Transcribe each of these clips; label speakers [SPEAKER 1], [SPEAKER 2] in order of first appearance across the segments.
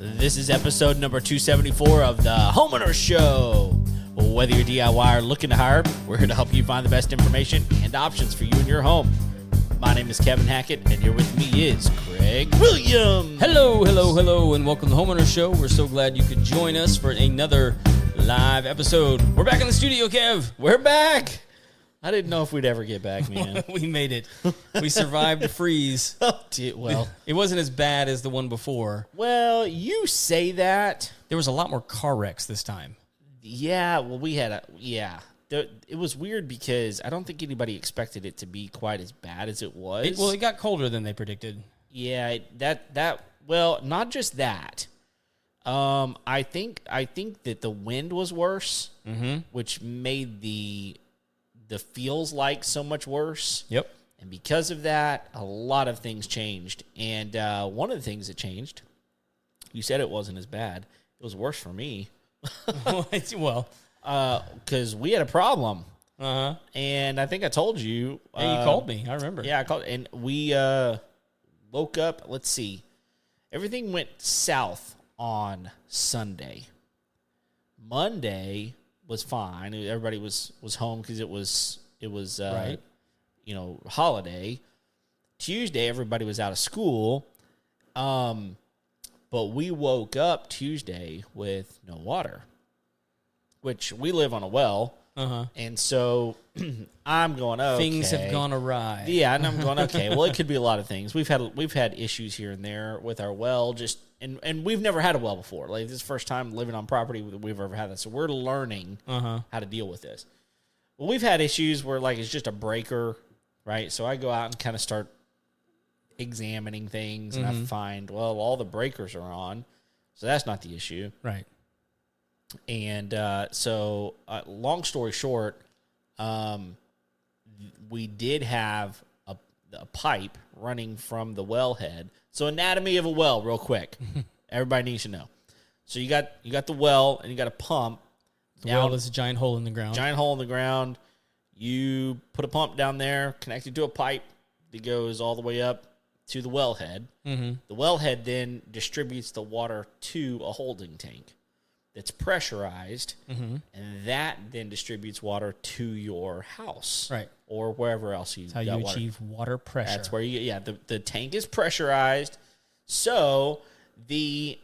[SPEAKER 1] This is episode number 274 of the Homeowners Show. Whether you're DIY or looking to hire, we're here to help you find the best information and options for you and your home. My name is Kevin Hackett, and here with me is Craig Williams.
[SPEAKER 2] Hello, and welcome to the Homeowners Show. We're so glad you could join us for another live episode. We're back in the studio, Kev.
[SPEAKER 1] We're back. I didn't know if we'd ever get back, man.
[SPEAKER 2] We made it. We survived the freeze.
[SPEAKER 1] Well,
[SPEAKER 2] it wasn't as bad as the one before.
[SPEAKER 1] Well, you say that.
[SPEAKER 2] There was a lot more car wrecks this time.
[SPEAKER 1] Yeah, well, it was weird because I don't think anybody expected it to be quite as bad as it was.
[SPEAKER 2] It got colder than they predicted.
[SPEAKER 1] Yeah, well, not just that. I think that the wind was worse, which made the feels like so much worse.
[SPEAKER 2] Yep.
[SPEAKER 1] And because of that, a lot of things changed. And one of the things that changed, you said it wasn't as bad. It was worse for me.
[SPEAKER 2] Well,
[SPEAKER 1] because we had a problem.
[SPEAKER 2] Uh-huh.
[SPEAKER 1] And I think I told you.
[SPEAKER 2] Hey, you called me. I remember.
[SPEAKER 1] Yeah, I called. And we woke up. Let's see. Everything went south on Sunday. Monday was fine. Everybody was home because it was
[SPEAKER 2] right.
[SPEAKER 1] Holiday. Tuesday, everybody was out of school. But we woke up Tuesday with no water, which we live on a well.
[SPEAKER 2] Uh-huh.
[SPEAKER 1] And so I'm going, okay.
[SPEAKER 2] Things have gone awry.
[SPEAKER 1] Yeah, and I'm going, okay. Well, it could be a lot of things. We've had issues here and there with our well, and we've never had a well before. Like, this is the first time living on property that we've ever had that. So we're learning how to deal with this. Well, we've had issues where, like, it's just a breaker, right? So I go out and kind of start examining things, and I find, well, all the breakers are on, so that's not the issue.
[SPEAKER 2] Right.
[SPEAKER 1] And so long story short, we did have a pipe running from the wellhead. So anatomy of a well, real quick. Everybody needs to know. So you got the well, and you got a pump.
[SPEAKER 2] The well is a giant hole in the ground.
[SPEAKER 1] Giant hole in the ground. You put a pump down there, connected to a pipe that goes all the way up to the wellhead. Mm-hmm. The wellhead then distributes the water to a holding tank that's pressurized, and that then distributes water to your house,
[SPEAKER 2] right,
[SPEAKER 1] or wherever else you.
[SPEAKER 2] That's how you achieve water pressure.
[SPEAKER 1] That's where the tank is pressurized, so the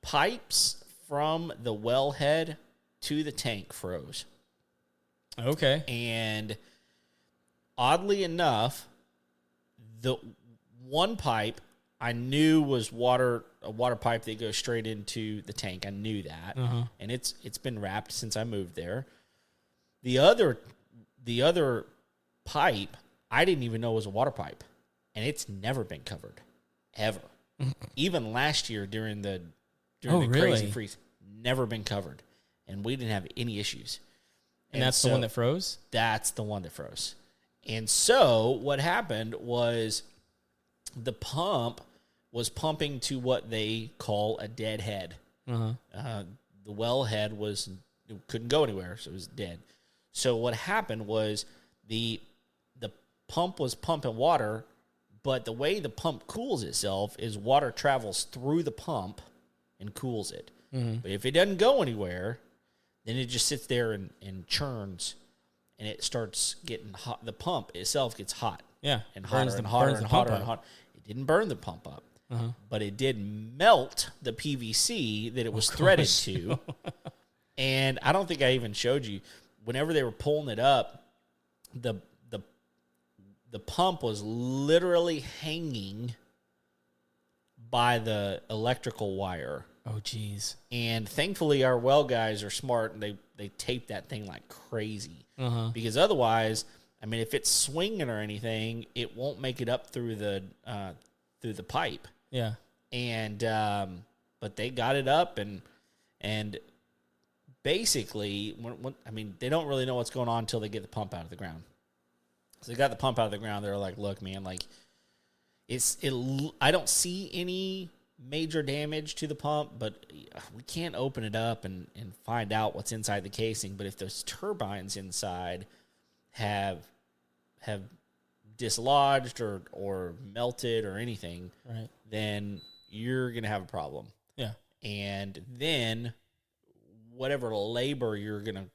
[SPEAKER 1] pipes from the wellhead to the tank froze.
[SPEAKER 2] Okay,
[SPEAKER 1] and oddly enough, the one pipe I knew was a water pipe that goes straight into the tank. I knew that, and it's been wrapped since I moved there. The other pipe I didn't even know was a water pipe, and it's never been covered, ever. Even last year during the crazy freeze, never been covered, and we didn't have any issues.
[SPEAKER 2] And that's the one that froze?
[SPEAKER 1] That's the one that froze. And so what happened was the pump was pumping to what they call a dead head. The well head couldn't go anywhere, so it was dead. So what happened was the pump was pumping water, but the way the pump cools itself is water travels through the pump and cools it. But if it doesn't go anywhere, then it just sits there and churns, and it starts getting hot. The pump itself gets hot.
[SPEAKER 2] Yeah.
[SPEAKER 1] And hotter and hotter and hotter and hotter. It didn't burn the pump up, but it did melt the PVC that it was threaded to. And I don't think I even showed you. Whenever they were pulling it up, the pump was literally hanging by the electrical wire.
[SPEAKER 2] Oh, geez.
[SPEAKER 1] And thankfully, our well guys are smart, and they tape that thing like crazy. Because otherwise, I mean, if it's swinging or anything, it won't make it up through the pipe.
[SPEAKER 2] Yeah.
[SPEAKER 1] And but they got it up, and basically, they don't really know what's going on until they get the pump out of the ground. So they got the pump out of the ground. They're like, "Look, man, like I don't see any major damage to the pump, but we can't open it up and find out what's inside the casing. But if those turbines inside have dislodged or melted or anything,
[SPEAKER 2] right,
[SPEAKER 1] then you're going to have a problem.
[SPEAKER 2] Yeah.
[SPEAKER 1] And then whatever labor you're going to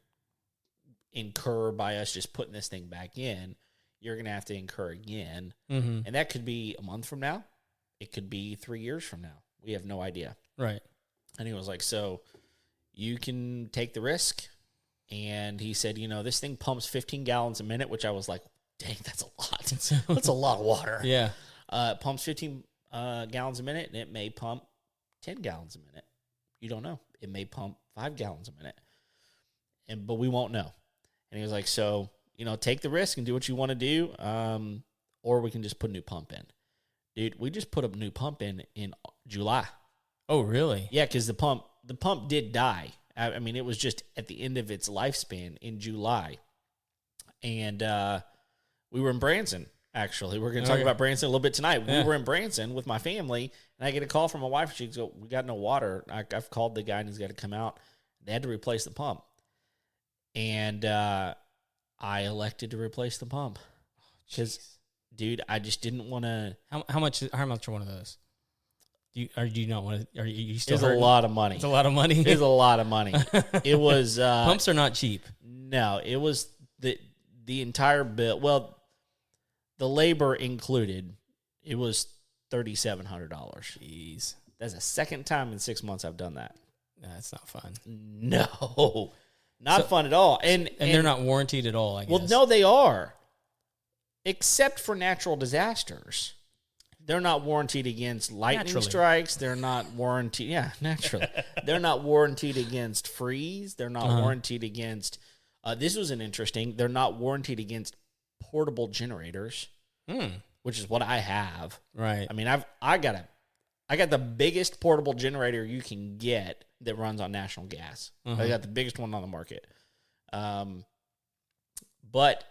[SPEAKER 1] incur by us just putting this thing back in, you're going to have to incur again.
[SPEAKER 2] Mm-hmm.
[SPEAKER 1] And that could be a month from now. It could be 3 years from now. We have no idea.
[SPEAKER 2] Right.
[SPEAKER 1] And he was like, so you can take the risk. And he said, this thing pumps 15 gallons a minute, which I was like, dang, that's a lot. That's a lot of water.
[SPEAKER 2] Yeah.
[SPEAKER 1] It pumps 15 gallons a minute, and it may pump 10 gallons a minute. You don't know. It may pump 5 gallons a minute. But we won't know. And he was like, so, take the risk and do what you want to do, or we can just put a new pump in. Dude, we just put a new pump in July.
[SPEAKER 2] Oh, really?
[SPEAKER 1] Yeah, because the pump did die. I mean, it was just at the end of its lifespan in July. And we were in Branson, actually. We're going to talk about Branson a little bit tonight.
[SPEAKER 2] Yeah.
[SPEAKER 1] We were in Branson with my family, and I get a call from my wife. She goes, we got no water. I've called the guy, and he's got to come out. They had to replace the pump. And I elected to replace the pump. Because, dude, I just didn't want to.
[SPEAKER 2] How much are one of those? Do you not want to? Are you still?
[SPEAKER 1] It's
[SPEAKER 2] hurting?
[SPEAKER 1] a lot of money.
[SPEAKER 2] It's a lot of money.
[SPEAKER 1] It's a lot of money. It was
[SPEAKER 2] pumps are not cheap.
[SPEAKER 1] No, it was the entire bill. Well, the labor included. It was $3,700.
[SPEAKER 2] Jeez,
[SPEAKER 1] that's the second time in 6 months I've done that.
[SPEAKER 2] That's not fun.
[SPEAKER 1] No, not fun at all. And
[SPEAKER 2] they're not warranted at all. I guess.
[SPEAKER 1] Well, no, they are, except for natural disasters. They're not warranted against lightning strikes. They're not warranted. Yeah, naturally. They're not warranted against freeze. They're not warranted against. This was an interesting. They're not warranted against portable generators, which is what I have.
[SPEAKER 2] Right.
[SPEAKER 1] I mean, I got the biggest portable generator you can get that runs on natural gas. I got the biggest one on the market. But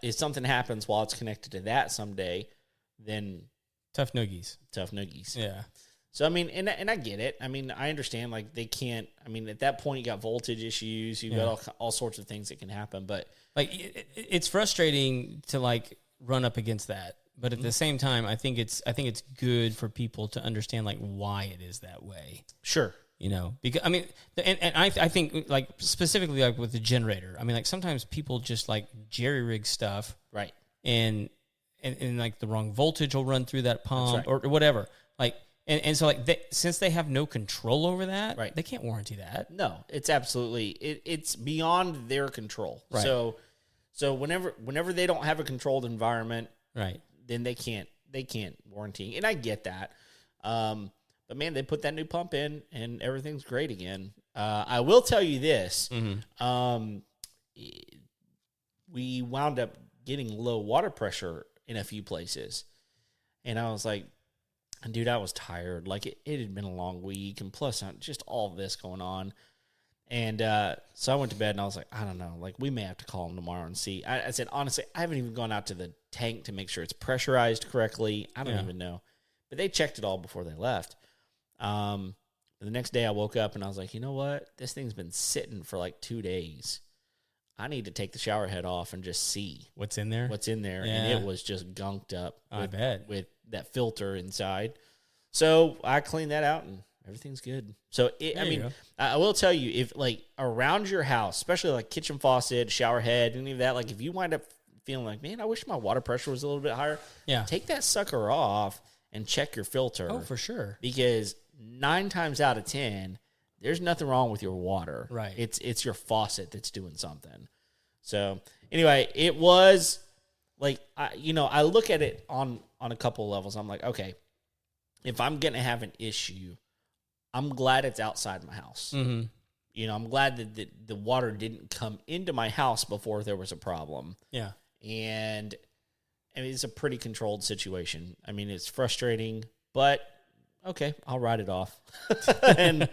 [SPEAKER 1] if something happens while it's connected to that someday, then
[SPEAKER 2] tough noogies.
[SPEAKER 1] Yeah. So, I mean, and I get it. I mean, I understand, like, they can't, I mean, at that point, you got voltage issues. You've got all sorts of things that can happen. But,
[SPEAKER 2] like, it's frustrating to, like, run up against that. But at the same time, I think it's good for people to understand, like, why it is that way.
[SPEAKER 1] Sure.
[SPEAKER 2] Because, I mean, and I think, like, specifically, like, with the generator, I mean, like, sometimes people just, like, jerry-rig stuff.
[SPEAKER 1] Right.
[SPEAKER 2] And like the wrong voltage will run through that pump or whatever. Like, and so like since they have no control over that,
[SPEAKER 1] right,
[SPEAKER 2] they can't warranty that.
[SPEAKER 1] No, it's absolutely it's beyond their control.
[SPEAKER 2] Right.
[SPEAKER 1] So whenever they don't have a controlled environment,
[SPEAKER 2] right,
[SPEAKER 1] then they can't warranty. And I get that. But man, they put that new pump in and everything's great again. I will tell you this. We wound up getting low water pressure in a few places. And I was like, dude, I was tired. Like, it had been a long week, and plus just all of this going on. And so I went to bed, and I was like, I don't know. Like, we may have to call them tomorrow and see. I said, honestly, I haven't even gone out to the tank to make sure it's pressurized correctly. I don't even know. But they checked it all before they left. The next day I woke up, and I was like, you know what? This thing's been sitting for like 2 days. I need to take the shower head off and just see
[SPEAKER 2] what's in there.
[SPEAKER 1] And it was just gunked up.
[SPEAKER 2] I bet.
[SPEAKER 1] With that filter inside. So I cleaned that out and everything's good. So I will tell you, if like around your house, especially like kitchen faucet, shower head, any of that, like if you wind up feeling like, man, I wish my water pressure was a little bit higher.
[SPEAKER 2] Yeah.
[SPEAKER 1] Take that sucker off and check your filter.
[SPEAKER 2] Oh, for sure.
[SPEAKER 1] Because 9 times out of 10, there's nothing wrong with your water.
[SPEAKER 2] Right.
[SPEAKER 1] It's your faucet that's doing something. So anyway, it was like, I look at it on a couple levels. I'm like, okay, if I'm going to have an issue, I'm glad it's outside my house. Mm-hmm. I'm glad that the water didn't come into my house before there was a problem.
[SPEAKER 2] Yeah.
[SPEAKER 1] And I mean, it's a pretty controlled situation. I mean, it's frustrating, but okay, I'll write it off. And,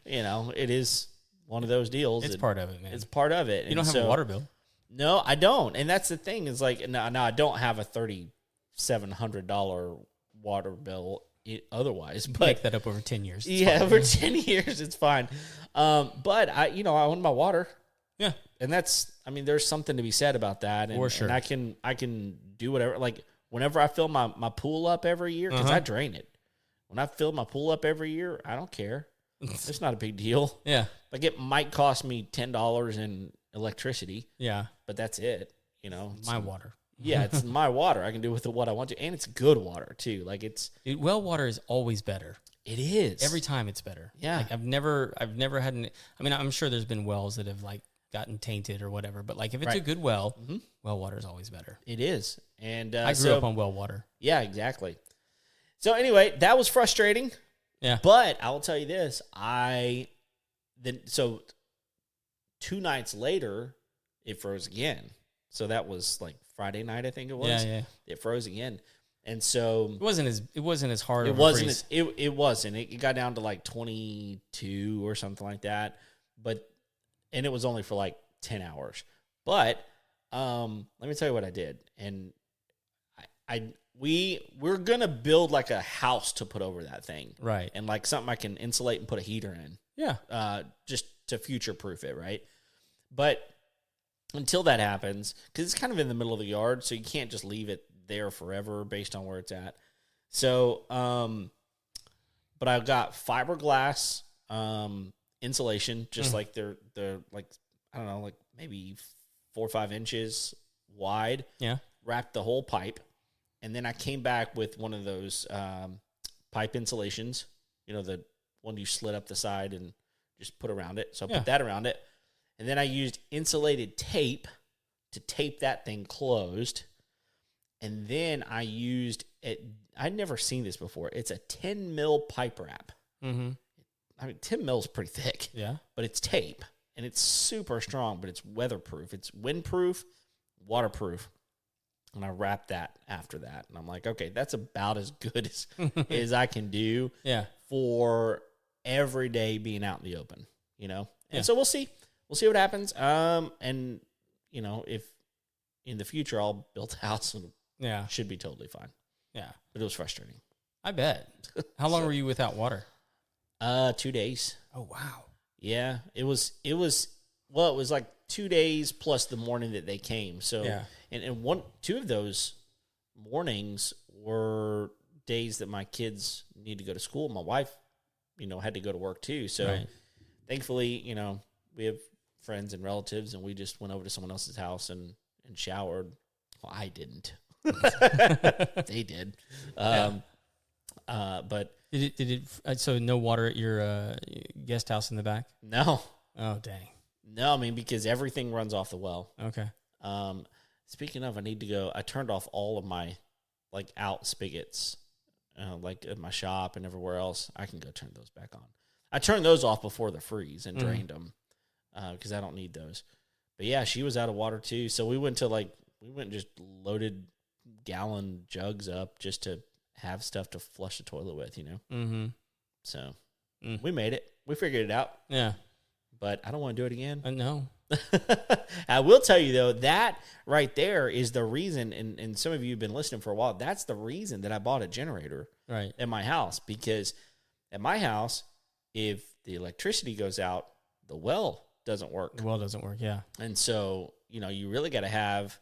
[SPEAKER 1] it is one of those deals.
[SPEAKER 2] It's part of it, man.
[SPEAKER 1] It's part of it.
[SPEAKER 2] You don't have a water bill.
[SPEAKER 1] No, I don't. And that's the thing is like, no, I don't have a $3,700 water bill otherwise. But
[SPEAKER 2] make that up over 10 years.
[SPEAKER 1] It's over 10 years, it's fine. But I own my water.
[SPEAKER 2] Yeah.
[SPEAKER 1] And there's something to be said about that. And,
[SPEAKER 2] for sure.
[SPEAKER 1] And I can do whatever. Like whenever I fill my pool up every year, because I drain it. When I fill my pool up every year, I don't care. It's not a big deal.
[SPEAKER 2] Yeah.
[SPEAKER 1] Like it might cost me $10 in electricity.
[SPEAKER 2] Yeah.
[SPEAKER 1] But that's it. You know,
[SPEAKER 2] My water.
[SPEAKER 1] Yeah, it's my water. I can do with it what I want to, and it's good water too. Like
[SPEAKER 2] Dude, well water is always better.
[SPEAKER 1] It is
[SPEAKER 2] Every time it's better.
[SPEAKER 1] Yeah.
[SPEAKER 2] Like I've never had I mean, I'm sure there's been wells that have like gotten tainted or whatever, but like if it's a good well, well water is always better.
[SPEAKER 1] It is. And
[SPEAKER 2] I grew up on well water.
[SPEAKER 1] Yeah, exactly. So anyway, that was frustrating.
[SPEAKER 2] Yeah.
[SPEAKER 1] But I will tell you this, so 2 nights later, it froze again. So that was like Friday night, I think it was.
[SPEAKER 2] Yeah.
[SPEAKER 1] It froze again. And so
[SPEAKER 2] it wasn't as hard.
[SPEAKER 1] It wasn't. It wasn't. It got down to like 22 or something like that. And it was only for like 10 hours. But let me tell you what I did. And we're gonna build like a house to put over that thing,
[SPEAKER 2] right?
[SPEAKER 1] And like something I can insulate and put a heater in.
[SPEAKER 2] Yeah.
[SPEAKER 1] Just to future proof it, right? But until that happens, because it's kind of in the middle of the yard, so you can't just leave it there forever based on where it's at. So, but I've got fiberglass insulation, just like they're like, I don't know, like maybe 4 or 5 inches wide.
[SPEAKER 2] Yeah.
[SPEAKER 1] Wrapped the whole pipe. And then I came back with one of those pipe insulations, you know, the one you slit up the side and just put around it. So I put that around it. And then I used insulated tape to tape that thing closed. And then I used it. I'd never seen this before. It's a 10 mil pipe wrap.
[SPEAKER 2] Mm-hmm.
[SPEAKER 1] I mean, 10 mil is pretty thick.
[SPEAKER 2] Yeah.
[SPEAKER 1] But it's tape. And it's super strong, but it's weatherproof. It's windproof, waterproof. And I wrapped that after that. And I'm like, okay, that's about as good as I can do for every day being out in the open, you know? And so we'll see. We'll see what happens. And, you know, if in the future I'll build a house and should be totally fine.
[SPEAKER 2] Yeah.
[SPEAKER 1] But it was frustrating.
[SPEAKER 2] I bet. How long were you without water?
[SPEAKER 1] 2 days.
[SPEAKER 2] Oh, wow.
[SPEAKER 1] Yeah. It was like 2 days plus the morning that they came. So, and 2 of those mornings were days that my kids need to go to school. My wife, you know, had to go to work too. So thankfully, you know, we have friends and relatives, and we just went over to someone else's house and showered. Well, I didn't. They did. But
[SPEAKER 2] so no water at your guest house in the back?
[SPEAKER 1] No.
[SPEAKER 2] Oh, dang.
[SPEAKER 1] No, I mean, because everything runs off the well.
[SPEAKER 2] Okay.
[SPEAKER 1] Speaking of, I need to go. I turned off all of my like out spigots, like at my shop and everywhere else. I can go turn those back on. I turned those off before the freeze and drained them because I don't need those. But yeah, she was out of water too. So we went and just loaded gallon jugs up just to have stuff to flush the toilet with, you know?
[SPEAKER 2] Mm-hmm.
[SPEAKER 1] So we made it. We figured it out.
[SPEAKER 2] Yeah.
[SPEAKER 1] But I don't want to do it again.
[SPEAKER 2] No.
[SPEAKER 1] I will tell you, though, that right there is the reason, and some of you have been listening for a while, that's the reason that I bought a generator at my house. Because at my house, if the electricity goes out, the well doesn't work.
[SPEAKER 2] The well doesn't work, yeah.
[SPEAKER 1] And so, you know, you really got to have,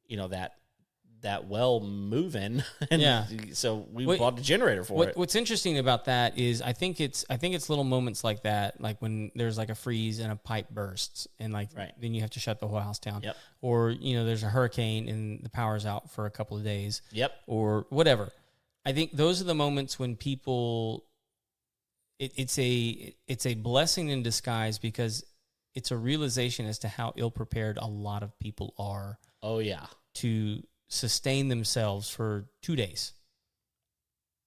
[SPEAKER 1] you know, that well moving. And so we bought a generator for it.
[SPEAKER 2] What's interesting about that is I think it's little moments like that, like when there's like a freeze and a pipe bursts and like then you have to shut the whole house down.
[SPEAKER 1] Yep.
[SPEAKER 2] Or, you know, there's a hurricane and the power's out for a couple of days.
[SPEAKER 1] Yep.
[SPEAKER 2] Or whatever. I think those are the moments when people it's a blessing in disguise because it's a realization as to how ill prepared a lot of people are.
[SPEAKER 1] Oh yeah.
[SPEAKER 2] To sustain themselves for 2 days.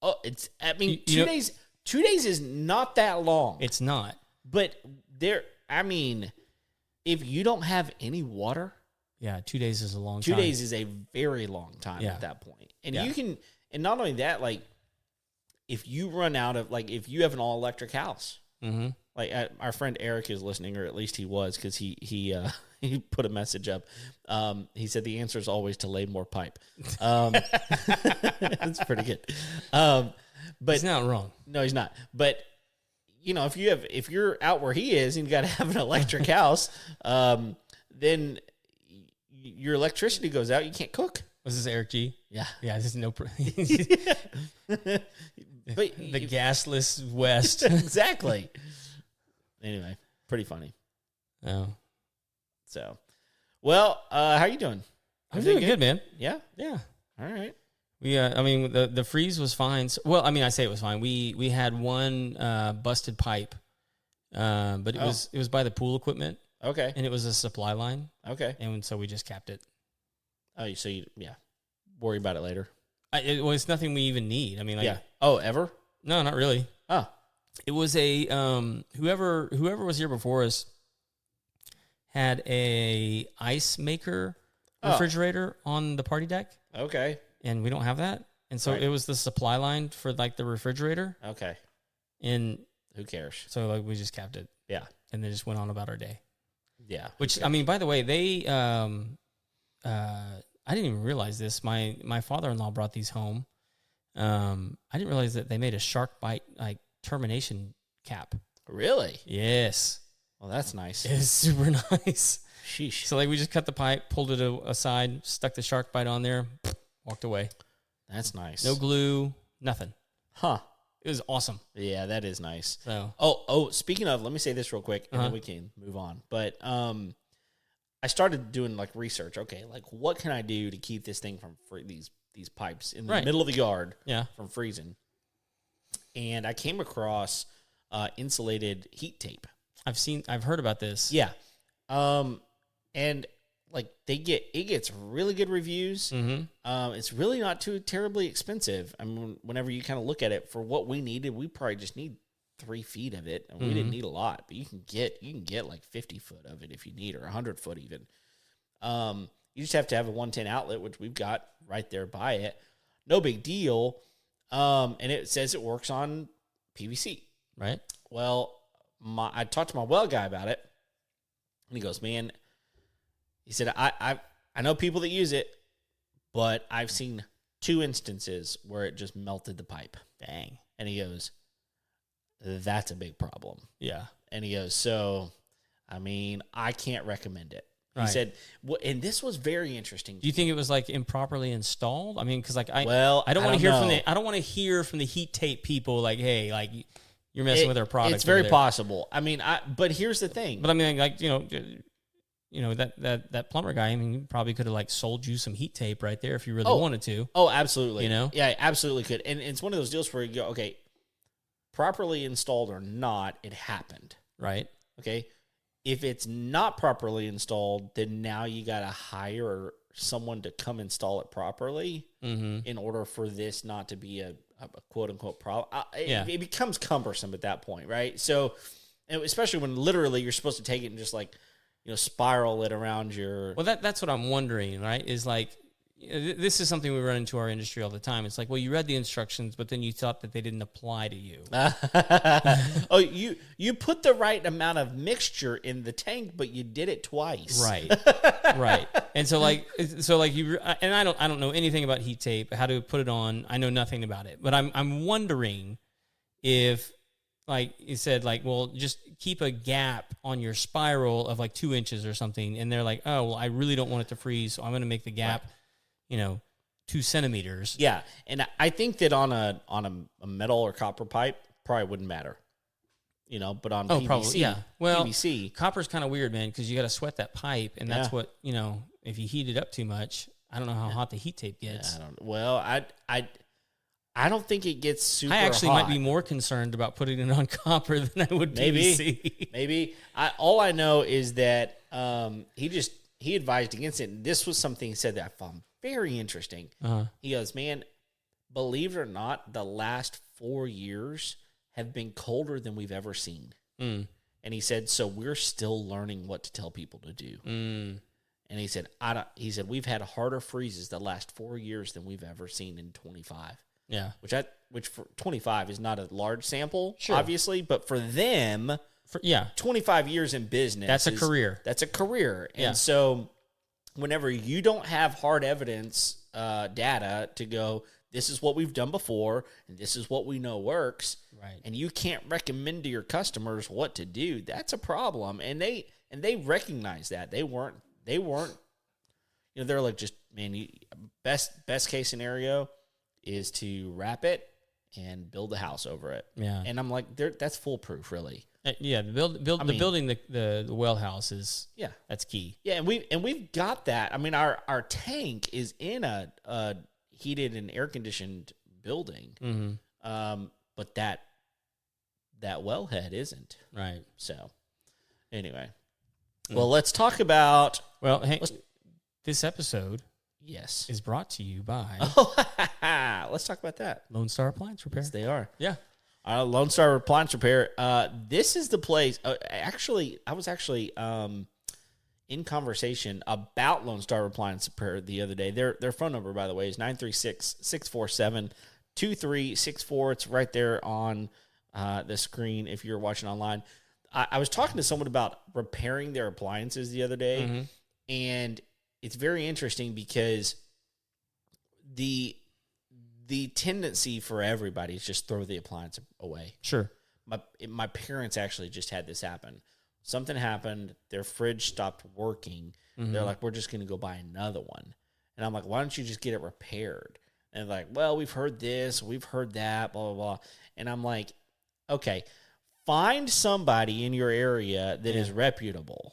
[SPEAKER 1] Oh, I mean, 2 days. 2 days is not that long.
[SPEAKER 2] It's not.
[SPEAKER 1] But if you don't have any water,
[SPEAKER 2] 2 days is a long time.
[SPEAKER 1] 2 days is a very long time at that point. And you can, and not only that, like if you run out of, like if you have an all electric house, like our friend Eric is listening, or at least he was, because he put a message up. He said the answer is always to lay more pipe. That's pretty good. But
[SPEAKER 2] he's not wrong.
[SPEAKER 1] No, he's not. But you know, if you're out where he is and you got to have an electric house, then your electricity goes out. You can't cook.
[SPEAKER 2] Was this Eric G?
[SPEAKER 1] Yeah.
[SPEAKER 2] Yeah, this is no...
[SPEAKER 1] But
[SPEAKER 2] the gasless West.
[SPEAKER 1] Exactly. Anyway, pretty funny.
[SPEAKER 2] Oh.
[SPEAKER 1] So, well, how you doing?
[SPEAKER 2] I'm doing good, man.
[SPEAKER 1] Yeah?
[SPEAKER 2] Yeah.
[SPEAKER 1] All right.
[SPEAKER 2] We, I mean, the freeze was fine. So, well, I mean, I say it was fine. We had one busted pipe, but it was by the pool equipment.
[SPEAKER 1] Okay.
[SPEAKER 2] And it was a supply line.
[SPEAKER 1] Okay.
[SPEAKER 2] And so we just capped it.
[SPEAKER 1] Oh, so yeah. Worry about it later.
[SPEAKER 2] It's nothing we even need. I mean, like,
[SPEAKER 1] yeah. Oh, ever?
[SPEAKER 2] No, not really.
[SPEAKER 1] Oh.
[SPEAKER 2] It was a whoever was here before us had a ice maker refrigerator on the party deck.
[SPEAKER 1] Okay.
[SPEAKER 2] And we don't have that. And so it was the supply line for like the refrigerator.
[SPEAKER 1] Okay.
[SPEAKER 2] And
[SPEAKER 1] who cares?
[SPEAKER 2] So like we just capped it.
[SPEAKER 1] Yeah.
[SPEAKER 2] And then just went on about our day.
[SPEAKER 1] Yeah.
[SPEAKER 2] Which, I mean, by the way, they I didn't even realize this. My father-in-law brought these home. I didn't realize that they made a shark bite like termination cap.
[SPEAKER 1] Really?
[SPEAKER 2] Yes.
[SPEAKER 1] Well, that's nice.
[SPEAKER 2] It's super nice.
[SPEAKER 1] Sheesh.
[SPEAKER 2] So like we just cut the pipe, pulled it aside, stuck the shark bite on there, walked away.
[SPEAKER 1] That's nice.
[SPEAKER 2] No glue, nothing.
[SPEAKER 1] Huh.
[SPEAKER 2] It was awesome.
[SPEAKER 1] Yeah, that is nice.
[SPEAKER 2] So.
[SPEAKER 1] Oh, speaking of, let me say this real quick, and then we can move on. But I started doing like research. Okay, like what can I do to keep this thing from these pipes in the middle of the yard from freezing? And I came across insulated heat tape.
[SPEAKER 2] I've heard about this.
[SPEAKER 1] Yeah. And like it gets really good reviews.
[SPEAKER 2] Mm-hmm.
[SPEAKER 1] It's really not too terribly expensive. I mean, whenever you kind of look at it for what we needed, we probably just need 3 feet of it, and we didn't need a lot, but you can get like 50 foot of it if you need, or 100 foot even. You just have to have a 110 outlet, which we've got right there by it. No big deal. And it says it works on PVC.
[SPEAKER 2] Right.
[SPEAKER 1] Well, I talked to my well guy about it, and he goes, man, he said, I know people that use it, but I've seen 2 instances where it just melted the pipe.
[SPEAKER 2] Dang.
[SPEAKER 1] And he goes, that's a big problem.
[SPEAKER 2] Yeah.
[SPEAKER 1] And he goes, so, I mean, I can't recommend it.
[SPEAKER 2] Right.
[SPEAKER 1] He said, and this was very interesting.
[SPEAKER 2] Do you think it was like improperly installed? I mean, because like I don't want to hear from the heat tape people like, hey, like you're messing with our product.
[SPEAKER 1] It's very possible. I mean, but here's the thing.
[SPEAKER 2] But I mean, like that plumber guy. I mean, he probably could have like sold you some heat tape right there if you really wanted to.
[SPEAKER 1] Oh, absolutely.
[SPEAKER 2] You know,
[SPEAKER 1] yeah, absolutely could. And it's one of those deals where you go, okay, properly installed or not, it happened.
[SPEAKER 2] Right.
[SPEAKER 1] Okay. If it's not properly installed, then now you got to hire someone to come install it properly in order for this not to be a quote unquote problem. It becomes cumbersome at that point, right? So, especially when literally you're supposed to take it and just like, spiral it around your.
[SPEAKER 2] Well, that's what I'm wondering, right? Is like, this is something we run into our industry all the time. It's like, well, you read the instructions, but then you thought that they didn't apply to you.
[SPEAKER 1] Oh, you put the right amount of mixture in the tank, but you did it twice.
[SPEAKER 2] Right. Right. And so you, and I don't know anything about heat tape, how to put it on. I know nothing about it, but I'm wondering if, like you said, like, well, just keep a gap on your spiral of like 2 inches or something. And they're like, oh, well, I really don't want it to freeze, so I'm going to make the gap, 2 centimeters.
[SPEAKER 1] Yeah. And I think that on a metal or copper pipe, probably wouldn't matter, but on PVC,
[SPEAKER 2] probably, yeah. Well,
[SPEAKER 1] PVC.
[SPEAKER 2] Copper's kind of weird, man, because you got to sweat that pipe. And that's what, if you heat it up too much, I don't know how hot the heat tape gets.
[SPEAKER 1] I don't think it gets super hot.
[SPEAKER 2] I actually might be more concerned about putting it on copper than I would PVC.
[SPEAKER 1] Maybe. All I know is that he advised against it. And this was something he said that I found very interesting. He goes, man, believe it or not, the last 4 years have been colder than we've ever seen. And he said, so we're still learning what to tell people to do. And he said, we've had harder freezes the last 4 years than we've ever seen in 25.
[SPEAKER 2] Yeah.
[SPEAKER 1] Which for 25 is not a large sample, obviously, but for them, 25 years in business.
[SPEAKER 2] That's a career.
[SPEAKER 1] That's a career. And so whenever you don't have hard evidence data to go, this is what we've done before, and this is what we know works,
[SPEAKER 2] right?
[SPEAKER 1] And you can't recommend to your customers what to do, that's a problem. And they recognize that. They weren't they're like, just man, best case scenario is to wrap it and build a house over it.
[SPEAKER 2] Yeah.
[SPEAKER 1] And I'm like, that's foolproof, really.
[SPEAKER 2] Yeah, building the well house is that's key.
[SPEAKER 1] Yeah, and we've got that. I mean, our tank is in a heated and air conditioned building, but that wellhead isn't.
[SPEAKER 2] Right.
[SPEAKER 1] So, anyway, well, let's talk about.
[SPEAKER 2] Well, hey, this episode
[SPEAKER 1] yes
[SPEAKER 2] is brought to you by.
[SPEAKER 1] Let's talk about that.
[SPEAKER 2] Lone Star Appliance Repair.
[SPEAKER 1] Yes, they are.
[SPEAKER 2] Yeah.
[SPEAKER 1] Lone Star Appliance Repair. This is the place. I was actually in conversation about Lone Star Appliance Repair the other day. Their phone number, by the way, is 936-647-2364. It's right there on the screen if you're watching online. I was talking to someone about repairing their appliances the other day, and it's very interesting because the tendency for everybody is just throw the appliance away.
[SPEAKER 2] Sure.
[SPEAKER 1] My parents actually just had this happen. Something happened. Their fridge stopped working. They're like, we're just going to go buy another one. And I'm like, why don't you just get it repaired? And they're like, well, we've heard this, we've heard that, blah, blah, blah. And I'm like, okay, find somebody in your area that is reputable.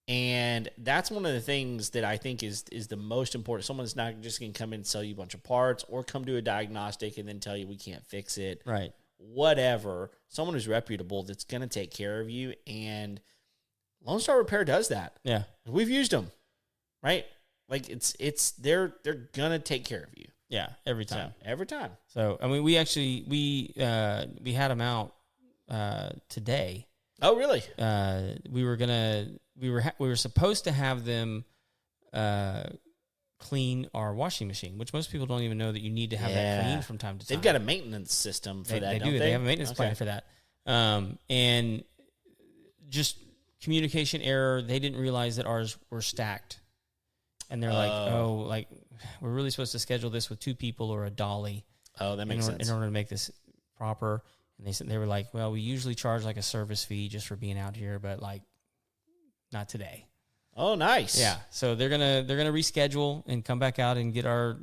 [SPEAKER 1] And that's one of the things that I think is the most important. Someone's not just going to come in and sell you a bunch of parts or come do a diagnostic and then tell you we can't fix it.
[SPEAKER 2] Right. Whatever.
[SPEAKER 1] Someone who's reputable that's going to take care of you. And Lone Star Repair does that.
[SPEAKER 2] Yeah.
[SPEAKER 1] We've used them, right? Like they're going to take care of you.
[SPEAKER 2] Yeah, every time.
[SPEAKER 1] So, every time.
[SPEAKER 2] So, I mean, we had them out today.
[SPEAKER 1] Oh, really?
[SPEAKER 2] We were supposed to have them clean our washing machine, which most people don't even know that you need to have that cleaned from time to time.
[SPEAKER 1] They've got a maintenance system for that,
[SPEAKER 2] they
[SPEAKER 1] don't
[SPEAKER 2] do.
[SPEAKER 1] they?
[SPEAKER 2] They have a maintenance plan for that. And just communication error. They didn't realize that ours were stacked. And they're like, we're really supposed to schedule this with 2 people or a dolly.
[SPEAKER 1] Oh, that makes sense.
[SPEAKER 2] In order to make this proper. And they were like, well, we usually charge like a service fee just for being out here, but like not today.
[SPEAKER 1] Oh, nice.
[SPEAKER 2] Yeah. So they're gonna reschedule and come back out and get our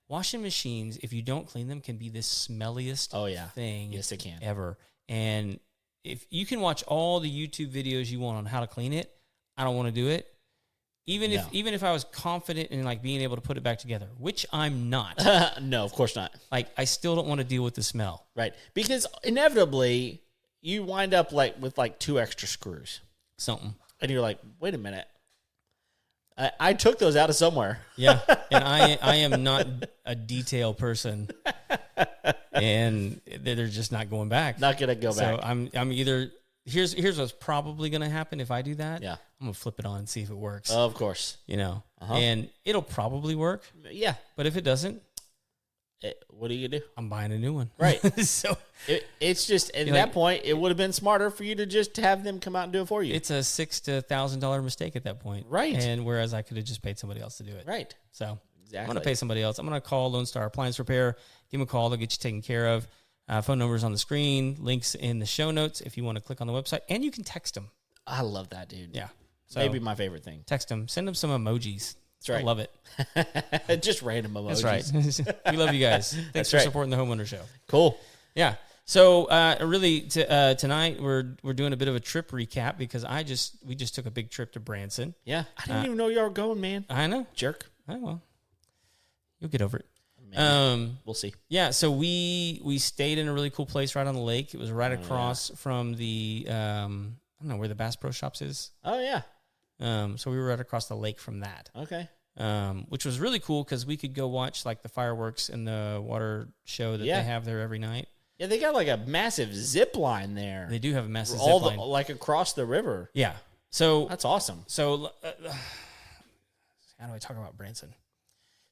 [SPEAKER 2] washing machines. If you don't clean them, can be the smelliest thing.
[SPEAKER 1] Yes, it can
[SPEAKER 2] ever. And if you can watch all the YouTube videos you want on how to clean it, I don't want to do it. Even if I was confident in like being able to put it back together, which I'm not.
[SPEAKER 1] No, of course not.
[SPEAKER 2] Like I still don't want to deal with the smell.
[SPEAKER 1] Right. Because inevitably you wind up with 2 extra screws.
[SPEAKER 2] Something.
[SPEAKER 1] And you're like, wait a minute. I took those out of somewhere.
[SPEAKER 2] Yeah. And I am not a detail person. And they're just not going back.
[SPEAKER 1] Not going to go back.
[SPEAKER 2] So I'm either here's what's probably going to happen if I do that.
[SPEAKER 1] Yeah.
[SPEAKER 2] I'm going to flip it on and see if it works.
[SPEAKER 1] Of course.
[SPEAKER 2] And it'll probably work.
[SPEAKER 1] Yeah.
[SPEAKER 2] But if it doesn't,
[SPEAKER 1] what are you going to do?
[SPEAKER 2] I'm buying a new one.
[SPEAKER 1] Right.
[SPEAKER 2] So
[SPEAKER 1] it's just, at that point, it would have been smarter for you to just have them come out and do it for you.
[SPEAKER 2] It's a $6,000 to $1,000 mistake at that point.
[SPEAKER 1] Right.
[SPEAKER 2] And whereas I could have just paid somebody else to do it.
[SPEAKER 1] Right.
[SPEAKER 2] So
[SPEAKER 1] exactly.
[SPEAKER 2] I'm going to pay somebody else. I'm going to call Lone Star Appliance Repair. Give them a call. They'll get you taken care of. Phone numbers on the screen. Links in the show notes if you want to click on the website. And you can text them.
[SPEAKER 1] I love that, dude.
[SPEAKER 2] Yeah.
[SPEAKER 1] So, maybe my favorite thing.
[SPEAKER 2] Text them. Send them some emojis.
[SPEAKER 1] That's right.
[SPEAKER 2] I love
[SPEAKER 1] it. Just random emojis.
[SPEAKER 2] That's right. We love you guys. Thanks for supporting the Homeowner Show.
[SPEAKER 1] Cool.
[SPEAKER 2] Yeah. So really, tonight we're doing a bit of a trip recap because we just took a big trip to Branson.
[SPEAKER 1] Yeah. I didn't even know y'all were going, man.
[SPEAKER 2] I know.
[SPEAKER 1] Jerk.
[SPEAKER 2] Oh, well. You'll get over it.
[SPEAKER 1] We'll see.
[SPEAKER 2] Yeah, so we stayed in a really cool place right on the lake. It was right across from the I don't know where the Bass Pro Shops is.
[SPEAKER 1] Oh yeah.
[SPEAKER 2] So we were right across the lake from that.
[SPEAKER 1] Okay.
[SPEAKER 2] Which was really cool because we could go watch like the fireworks and the water show that they have there every night.
[SPEAKER 1] Yeah, they got like a massive zip line there.
[SPEAKER 2] They do have a massive zip line.
[SPEAKER 1] Like across the river.
[SPEAKER 2] Yeah. So
[SPEAKER 1] that's awesome.
[SPEAKER 2] So how do I talk about Branson?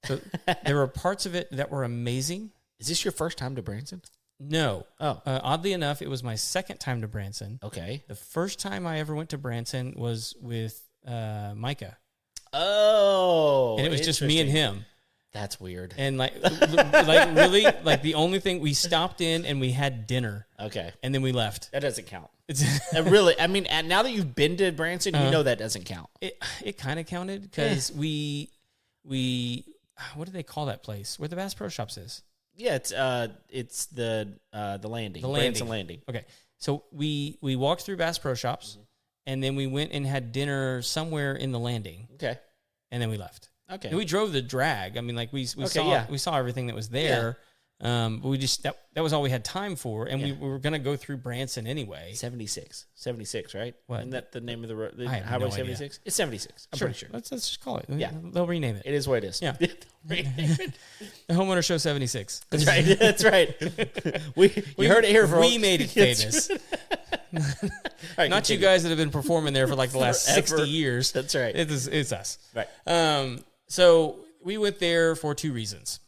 [SPEAKER 2] So there were parts of it that were amazing.
[SPEAKER 1] Is this your first time to Branson?
[SPEAKER 2] No.
[SPEAKER 1] Oh.
[SPEAKER 2] Oddly enough, it was my second time to Branson.
[SPEAKER 1] Okay.
[SPEAKER 2] The first time I ever went to Branson was with Micah.
[SPEAKER 1] Oh.
[SPEAKER 2] And it was just me and him.
[SPEAKER 1] That's weird.
[SPEAKER 2] And like really, like the only thing, we stopped in and we had dinner.
[SPEAKER 1] Okay.
[SPEAKER 2] And then we left.
[SPEAKER 1] That doesn't count. Really, I mean, now that you've been to Branson, you know that doesn't count.
[SPEAKER 2] It kind of counted because what do they call that place? Where the Bass Pro Shops is?
[SPEAKER 1] Yeah, it's the landing.
[SPEAKER 2] The
[SPEAKER 1] Branson landing.
[SPEAKER 2] Okay. So we walked through Bass Pro Shops, and then we went and had dinner somewhere in the landing.
[SPEAKER 1] Okay.
[SPEAKER 2] And then we left.
[SPEAKER 1] Okay.
[SPEAKER 2] And we drove the drag. I mean, like we saw everything that was there. But we just that was all we had time for, and we were going to go through Branson anyway.
[SPEAKER 1] 76, right?
[SPEAKER 2] What?
[SPEAKER 1] Isn't that the name of the road?
[SPEAKER 2] I have
[SPEAKER 1] Highway
[SPEAKER 2] no
[SPEAKER 1] 76. It's 76. I'm pretty sure.
[SPEAKER 2] Let's just call it.
[SPEAKER 1] Yeah,
[SPEAKER 2] they'll rename it.
[SPEAKER 1] It is what it is.
[SPEAKER 2] Yeah.
[SPEAKER 1] They'll rename it.
[SPEAKER 2] The Homeowner Show 76.
[SPEAKER 1] That's right. That's right. We heard it here, folks.
[SPEAKER 2] We made it famous.
[SPEAKER 1] Right,
[SPEAKER 2] not you guys that have been performing there for like the last 60 years.
[SPEAKER 1] That's right.
[SPEAKER 2] It's us.
[SPEAKER 1] Right.
[SPEAKER 2] So we went there for two reasons.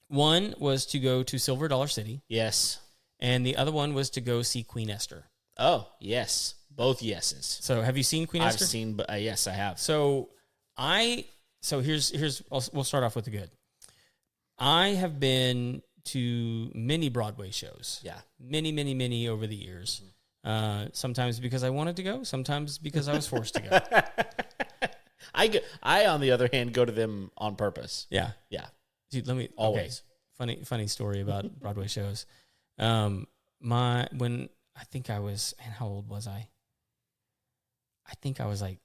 [SPEAKER 2] One was to go to Silver Dollar City.
[SPEAKER 1] Yes.
[SPEAKER 2] And the other one was to go see Queen Esther.
[SPEAKER 1] Oh, yes. Both yeses.
[SPEAKER 2] So have you seen Queen Esther?
[SPEAKER 1] I've seen, but yes, I have.
[SPEAKER 2] So here's we'll start off with the good. I have been to many Broadway shows.
[SPEAKER 1] Yeah.
[SPEAKER 2] Many over the years. Sometimes because I wanted to go, sometimes because I was forced to go.
[SPEAKER 1] I, on the other hand, go to them on purpose.
[SPEAKER 2] Yeah.
[SPEAKER 1] Yeah.
[SPEAKER 2] Dude, let me
[SPEAKER 1] always.
[SPEAKER 2] Okay. Funny story about Broadway shows. When I think I was, man, how old was I? I think I was like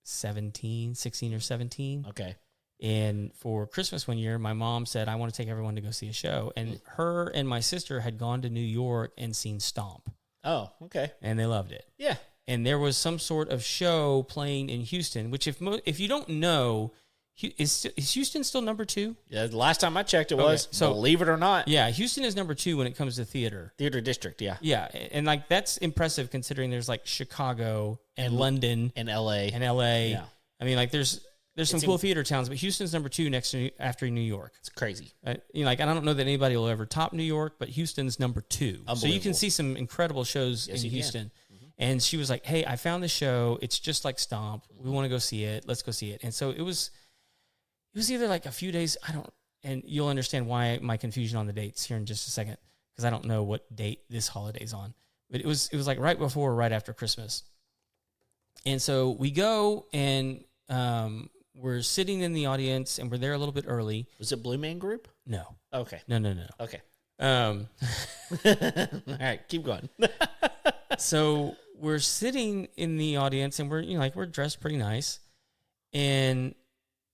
[SPEAKER 2] 16 or 17.
[SPEAKER 1] Okay.
[SPEAKER 2] And for Christmas one year, my mom said, I want to take everyone to go see a show. And her and my sister had gone to New York and seen Stomp.
[SPEAKER 1] Oh, okay.
[SPEAKER 2] And they loved it.
[SPEAKER 1] Yeah.
[SPEAKER 2] And there was some sort of show playing in Houston, which if you don't know, is Houston still number 2?
[SPEAKER 1] Yeah, the last time I checked, it was. So, believe it or not.
[SPEAKER 2] Yeah, Houston is number 2 when it comes to theater.
[SPEAKER 1] Theater district, yeah.
[SPEAKER 2] Yeah, and like that's impressive considering there's like Chicago and London
[SPEAKER 1] and LA.
[SPEAKER 2] Yeah. I mean, like there's some cool theater towns, but Houston's number 2 after New York.
[SPEAKER 1] It's crazy.
[SPEAKER 2] I don't know that anybody will ever top New York, but Houston's number 2. So you can see some incredible shows in Houston. Mm-hmm. And she was like, "Hey, I found this show. It's just like Stomp. We want to go see it. Let's go see it." And so it was either like a few days. And you'll understand why my confusion on the dates here in just a second, because I don't know what date this holiday's on. But it was like right before or right after Christmas. And so we go and we're sitting in the audience and we're there a little bit early.
[SPEAKER 1] Was it Blue Man Group?
[SPEAKER 2] No.
[SPEAKER 1] Okay.
[SPEAKER 2] No.
[SPEAKER 1] Okay.
[SPEAKER 2] All
[SPEAKER 1] right, keep going.
[SPEAKER 2] So we're sitting in the audience and we're dressed pretty nice. And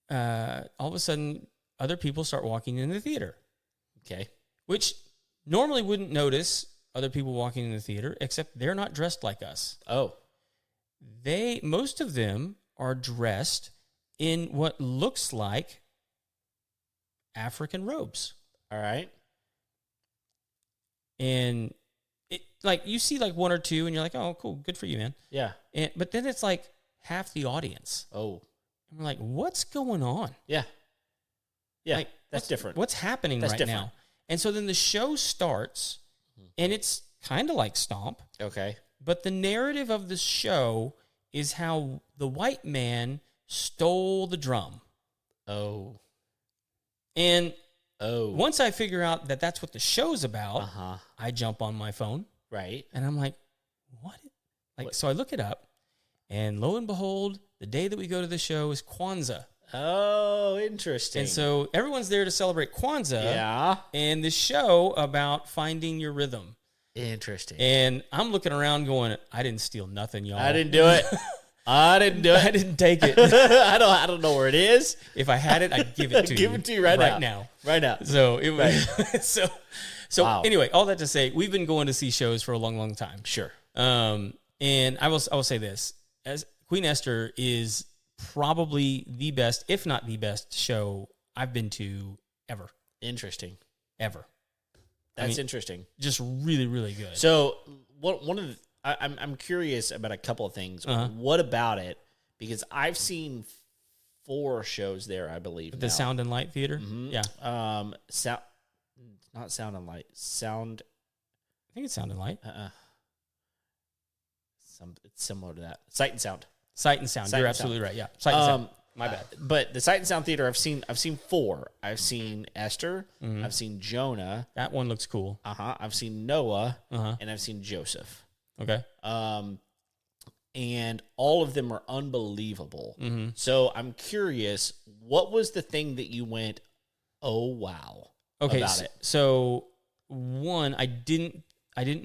[SPEAKER 2] all of a sudden, other people start walking in the theater.
[SPEAKER 1] Okay.
[SPEAKER 2] Which normally wouldn't notice other people walking in the theater, except they're not dressed like us.
[SPEAKER 1] Oh.
[SPEAKER 2] Most of them are dressed in what looks like African robes.
[SPEAKER 1] All right.
[SPEAKER 2] And you see like one or two and you're like, oh, cool. Good for you, man.
[SPEAKER 1] Yeah.
[SPEAKER 2] But then it's like half the audience.
[SPEAKER 1] Oh.
[SPEAKER 2] And we're like, what's going on?
[SPEAKER 1] Yeah. Yeah.
[SPEAKER 2] Like,
[SPEAKER 1] that's different.
[SPEAKER 2] What's happening now? And so then the show starts and it's kind of like Stomp.
[SPEAKER 1] Okay.
[SPEAKER 2] But the narrative of the show is how the white man stole the drum.
[SPEAKER 1] Oh.
[SPEAKER 2] And once I figure out that that's what the show's about, I jump on my phone.
[SPEAKER 1] Right.
[SPEAKER 2] And I'm like, what? So I look it up, and lo and behold, the day that we go to the show is Kwanzaa.
[SPEAKER 1] Oh, interesting.
[SPEAKER 2] And so everyone's there to celebrate Kwanzaa.
[SPEAKER 1] Yeah.
[SPEAKER 2] And the show about finding your rhythm.
[SPEAKER 1] Interesting.
[SPEAKER 2] And I'm looking around going, I didn't steal nothing, y'all.
[SPEAKER 1] I didn't do it. I didn't
[SPEAKER 2] take it.
[SPEAKER 1] I don't know where it is.
[SPEAKER 2] If I had it, I'd give it to you.
[SPEAKER 1] Give it to you right now. Right now.
[SPEAKER 2] So it was so
[SPEAKER 1] wow.
[SPEAKER 2] Anyway, all that to say, we've been going to see shows for a long time.
[SPEAKER 1] Sure.
[SPEAKER 2] And I will say this, as Queen Esther is probably the best, if not the best show I've been to ever.
[SPEAKER 1] Interesting.
[SPEAKER 2] Ever.
[SPEAKER 1] That's interesting.
[SPEAKER 2] Just really, really good.
[SPEAKER 1] So one of the I'm curious about a couple of things. What about it? Because I've seen 4 shows there, I believe.
[SPEAKER 2] The Sound and Light Theater?
[SPEAKER 1] Mm-hmm.
[SPEAKER 2] Yeah.
[SPEAKER 1] Not Sound and Light. Sound.
[SPEAKER 2] I think it's Sound and Light.
[SPEAKER 1] It's similar to that. Sight and Sound.
[SPEAKER 2] Sight and Sound. You're absolutely right. Yeah. Sight and Sound. My bad.
[SPEAKER 1] But the Sight and Sound Theater, I've seen 4. I've seen Esther.
[SPEAKER 2] Mm-hmm.
[SPEAKER 1] I've seen Jonah.
[SPEAKER 2] That one looks cool.
[SPEAKER 1] I've seen Noah. And I've seen Joseph.
[SPEAKER 2] Okay.
[SPEAKER 1] and all of them are unbelievable.
[SPEAKER 2] Mm-hmm.
[SPEAKER 1] So I'm curious, what was the thing that you went, oh wow, about it?
[SPEAKER 2] So one, I didn't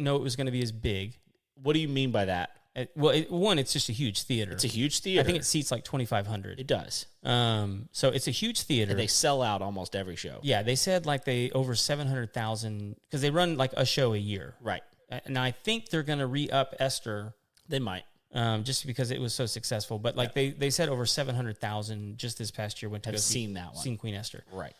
[SPEAKER 2] know it was going to be as big.
[SPEAKER 1] What do you mean by that?
[SPEAKER 2] It's just a huge theater.
[SPEAKER 1] It's a huge theater.
[SPEAKER 2] I think it seats like 2,500.
[SPEAKER 1] It does.
[SPEAKER 2] So it's a huge theater.
[SPEAKER 1] And they sell out almost every show.
[SPEAKER 2] Yeah, they said like they over 700,000 because they run like a show a year.
[SPEAKER 1] Right.
[SPEAKER 2] And I think they're going to re-up Esther.
[SPEAKER 1] They might.
[SPEAKER 2] Just because it was so successful. But like they said over 700,000 just this past year went to go
[SPEAKER 1] seen that one.
[SPEAKER 2] Seen Queen Esther.
[SPEAKER 1] Right.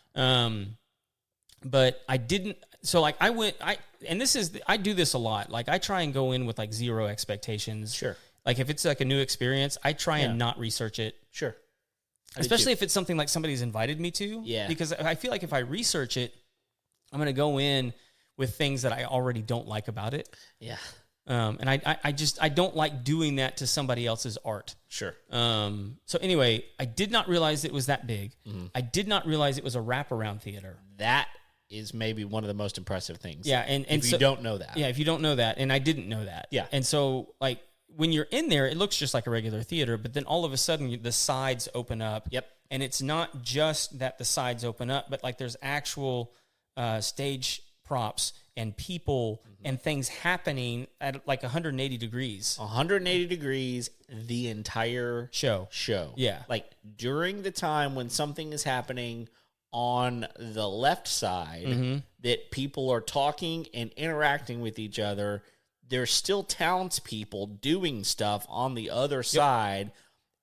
[SPEAKER 2] But I didn't. So like I do this a lot. Like I try and go in with like zero expectations.
[SPEAKER 1] Sure.
[SPEAKER 2] Like if it's like a new experience, I try and not research it.
[SPEAKER 1] Sure.
[SPEAKER 2] Especially if it's something like somebody's invited me to.
[SPEAKER 1] Yeah.
[SPEAKER 2] Because I feel like if I research it, I'm going to go in with things that I already don't like about it.
[SPEAKER 1] Yeah.
[SPEAKER 2] And I don't like doing that to somebody else's art.
[SPEAKER 1] Sure.
[SPEAKER 2] So anyway, I did not realize it was that big.
[SPEAKER 1] Mm-hmm.
[SPEAKER 2] I did not realize it was a wraparound theater.
[SPEAKER 1] That is maybe one of the most impressive things.
[SPEAKER 2] Yeah, and
[SPEAKER 1] if you don't know that.
[SPEAKER 2] Yeah, if you don't know that, and I didn't know that.
[SPEAKER 1] Yeah.
[SPEAKER 2] And so like when you're in there, it looks just like a regular theater, but then all of a sudden the sides open up.
[SPEAKER 1] Yep.
[SPEAKER 2] And it's not just that the sides open up, but like there's actual stage props and people and things happening at like 180 degrees.
[SPEAKER 1] 180 degrees the entire
[SPEAKER 2] show. Yeah.
[SPEAKER 1] Like during the time when something is happening on the left side that people are talking and interacting with each other, there's still townspeople doing stuff on the other side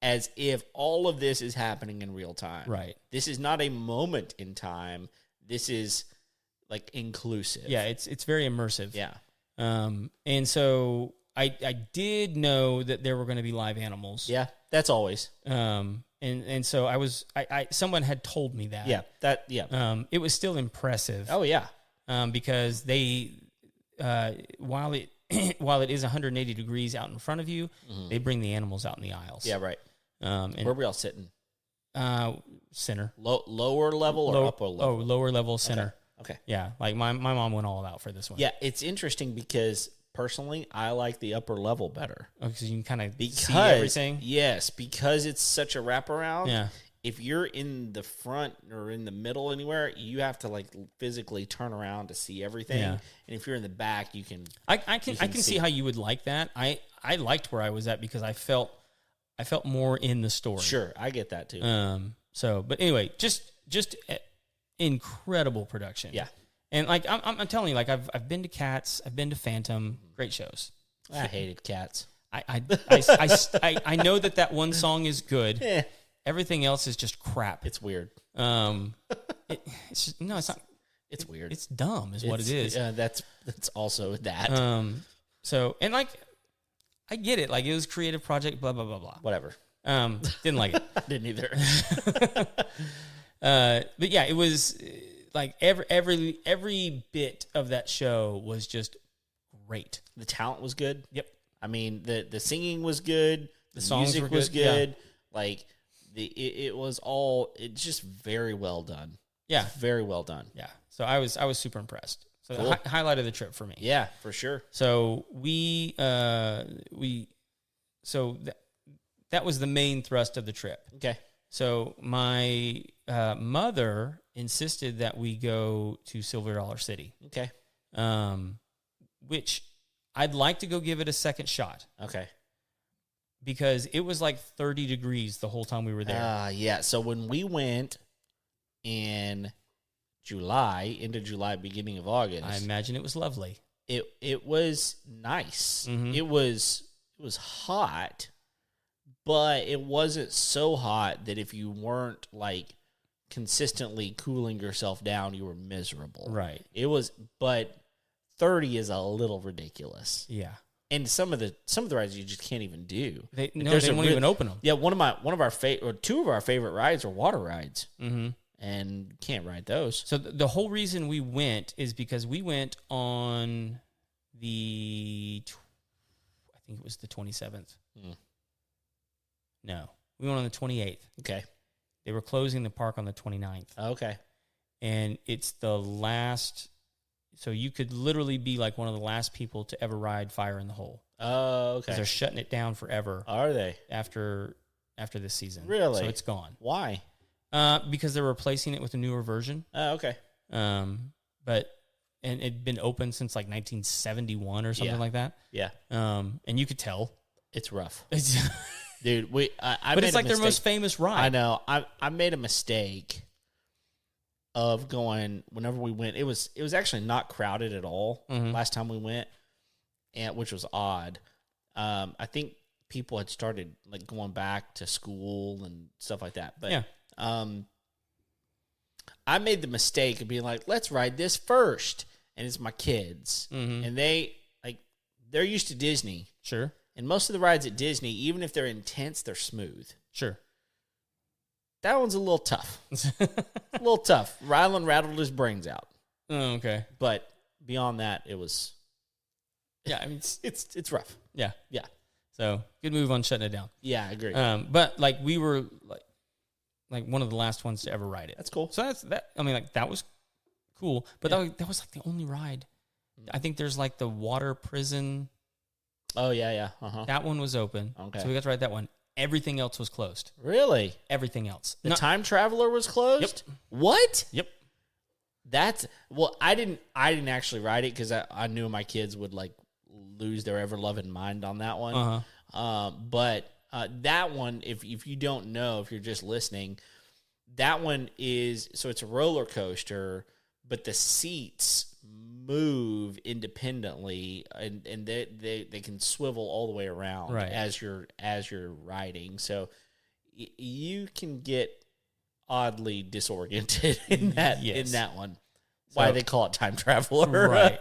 [SPEAKER 1] as if all of this is happening in real time.
[SPEAKER 2] Right.
[SPEAKER 1] This is not a moment in time. This is like inclusive.
[SPEAKER 2] Yeah, it's very immersive.
[SPEAKER 1] Yeah.
[SPEAKER 2] And so I did know that there were going to be live animals.
[SPEAKER 1] Yeah, that's always.
[SPEAKER 2] And so I someone had told me that.
[SPEAKER 1] Yeah.
[SPEAKER 2] It was still impressive.
[SPEAKER 1] Oh yeah.
[SPEAKER 2] Because they while it is 180 degrees out in front of you, they bring the animals out in the aisles.
[SPEAKER 1] Yeah, right.
[SPEAKER 2] And
[SPEAKER 1] where are we all sitting?
[SPEAKER 2] Center.
[SPEAKER 1] Lower level or upper level?
[SPEAKER 2] Oh, lower level center.
[SPEAKER 1] Okay.
[SPEAKER 2] Yeah, like my mom went all out for this one.
[SPEAKER 1] Yeah, it's interesting because personally, I like the upper level better.
[SPEAKER 2] Because you can kind of see everything?
[SPEAKER 1] Yes, because it's such a wraparound.
[SPEAKER 2] Yeah.
[SPEAKER 1] If you're in the front or in the middle anywhere, you have to like physically turn around to see everything.
[SPEAKER 2] Yeah.
[SPEAKER 1] And if you're in the back, you can.
[SPEAKER 2] I can see how you would like that. I liked where I was at because I felt more in the story.
[SPEAKER 1] Sure, I get that too.
[SPEAKER 2] But anyway, just incredible production.
[SPEAKER 1] Yeah.
[SPEAKER 2] And like I'm telling you, like I've been to Cats, I've been to Phantom, great shows.
[SPEAKER 1] I hated Cats.
[SPEAKER 2] I know that one song is good.
[SPEAKER 1] Yeah.
[SPEAKER 2] Everything else is just crap.
[SPEAKER 1] It's weird.
[SPEAKER 2] It's just, no, it's not.
[SPEAKER 1] It's weird.
[SPEAKER 2] It's dumb, is what it is.
[SPEAKER 1] That's also that.
[SPEAKER 2] So and like, I get it. Like it was a creative project. Blah blah blah blah.
[SPEAKER 1] Whatever.
[SPEAKER 2] Didn't like it.
[SPEAKER 1] Didn't either.
[SPEAKER 2] But yeah, it was like every bit of that show was just great.
[SPEAKER 1] The talent was good.
[SPEAKER 2] Yep.
[SPEAKER 1] I mean, the singing was good. The
[SPEAKER 2] songs
[SPEAKER 1] music
[SPEAKER 2] were
[SPEAKER 1] was
[SPEAKER 2] good.
[SPEAKER 1] good. Yeah. Like it was all. It's just very well done.
[SPEAKER 2] Yeah,
[SPEAKER 1] very well done.
[SPEAKER 2] Yeah. So I was super impressed. So
[SPEAKER 1] cool.
[SPEAKER 2] The highlight of the trip for me.
[SPEAKER 1] Yeah, for sure.
[SPEAKER 2] So that was the main thrust of the trip.
[SPEAKER 1] Okay.
[SPEAKER 2] So my mother insisted that we go to Silver Dollar City.
[SPEAKER 1] Okay.
[SPEAKER 2] Which I'd like to go give it a second shot.
[SPEAKER 1] Okay.
[SPEAKER 2] Because it was like 30 degrees the whole time we were there.
[SPEAKER 1] Yeah. So when we went in into July, beginning of August,
[SPEAKER 2] I imagine it was lovely.
[SPEAKER 1] It was nice.
[SPEAKER 2] Mm-hmm.
[SPEAKER 1] It was hot, but it wasn't so hot that if you weren't like consistently cooling yourself down, you were miserable.
[SPEAKER 2] Right.
[SPEAKER 1] It was, but 30 is a little ridiculous.
[SPEAKER 2] Yeah.
[SPEAKER 1] And some of the rides you just can't even do.
[SPEAKER 2] They won't even open them.
[SPEAKER 1] Yeah, two of our favorite rides are water rides.
[SPEAKER 2] Mm-hmm.
[SPEAKER 1] And can't ride those.
[SPEAKER 2] So the whole reason we went is because we went on I think it was the 27th. No, we went on the 28th.
[SPEAKER 1] Okay.
[SPEAKER 2] They were closing the park on the 29th.
[SPEAKER 1] Okay.
[SPEAKER 2] And it's the last, so you could literally be like one of the last people to ever ride Fire in the Hole.
[SPEAKER 1] Oh,
[SPEAKER 2] because
[SPEAKER 1] okay.
[SPEAKER 2] they're shutting it down forever
[SPEAKER 1] Are they?
[SPEAKER 2] after this season.
[SPEAKER 1] Really?
[SPEAKER 2] So it's gone.
[SPEAKER 1] Why?
[SPEAKER 2] Because they're replacing it with a newer version.
[SPEAKER 1] Oh, okay.
[SPEAKER 2] And it'd been open since like 1971 or something
[SPEAKER 1] Yeah.
[SPEAKER 2] like that.
[SPEAKER 1] Yeah.
[SPEAKER 2] And you could tell.
[SPEAKER 1] It's rough.
[SPEAKER 2] It's
[SPEAKER 1] Dude, I
[SPEAKER 2] but
[SPEAKER 1] made
[SPEAKER 2] it's
[SPEAKER 1] a
[SPEAKER 2] like their
[SPEAKER 1] mistake.
[SPEAKER 2] most famous ride.
[SPEAKER 1] I know. I made a mistake of going whenever we went. It was actually not crowded at all last time we went, and which was odd. I think people had started like going back to school and stuff like that. But I made the mistake of being like, let's ride this first. And it's my kids. And they're used to Disney.
[SPEAKER 2] Sure.
[SPEAKER 1] And most of the rides at Disney, even if they're intense, they're smooth.
[SPEAKER 2] Sure.
[SPEAKER 1] That one's a little tough. Rylan rattled his brains out.
[SPEAKER 2] Oh, okay.
[SPEAKER 1] But beyond that, it was...
[SPEAKER 2] Yeah, I mean...
[SPEAKER 1] It's rough.
[SPEAKER 2] Yeah.
[SPEAKER 1] Yeah.
[SPEAKER 2] So, good move on shutting it down.
[SPEAKER 1] Yeah, I agree.
[SPEAKER 2] But, like, we were, like one of the last ones to ever ride it.
[SPEAKER 1] That's cool.
[SPEAKER 2] So, that was cool. But that was, like, the only ride. I think there's, like, the water prison...
[SPEAKER 1] Oh, yeah. Uh-huh.
[SPEAKER 2] That one was open.
[SPEAKER 1] Okay.
[SPEAKER 2] So we got to ride that one. Everything else was closed.
[SPEAKER 1] Really?
[SPEAKER 2] Everything else.
[SPEAKER 1] The Time Traveler was closed?
[SPEAKER 2] Yep.
[SPEAKER 1] What?
[SPEAKER 2] Yep.
[SPEAKER 1] I didn't actually ride it because I knew my kids would like lose their ever loving mind on that one.
[SPEAKER 2] Uh-huh.
[SPEAKER 1] But that one, if you don't know, if you're just listening, that one it's a roller coaster, but the seats move independently and they can swivel all the way around as you're riding. So you can get oddly disoriented in that one. Why they call it Time Traveler.
[SPEAKER 2] Right.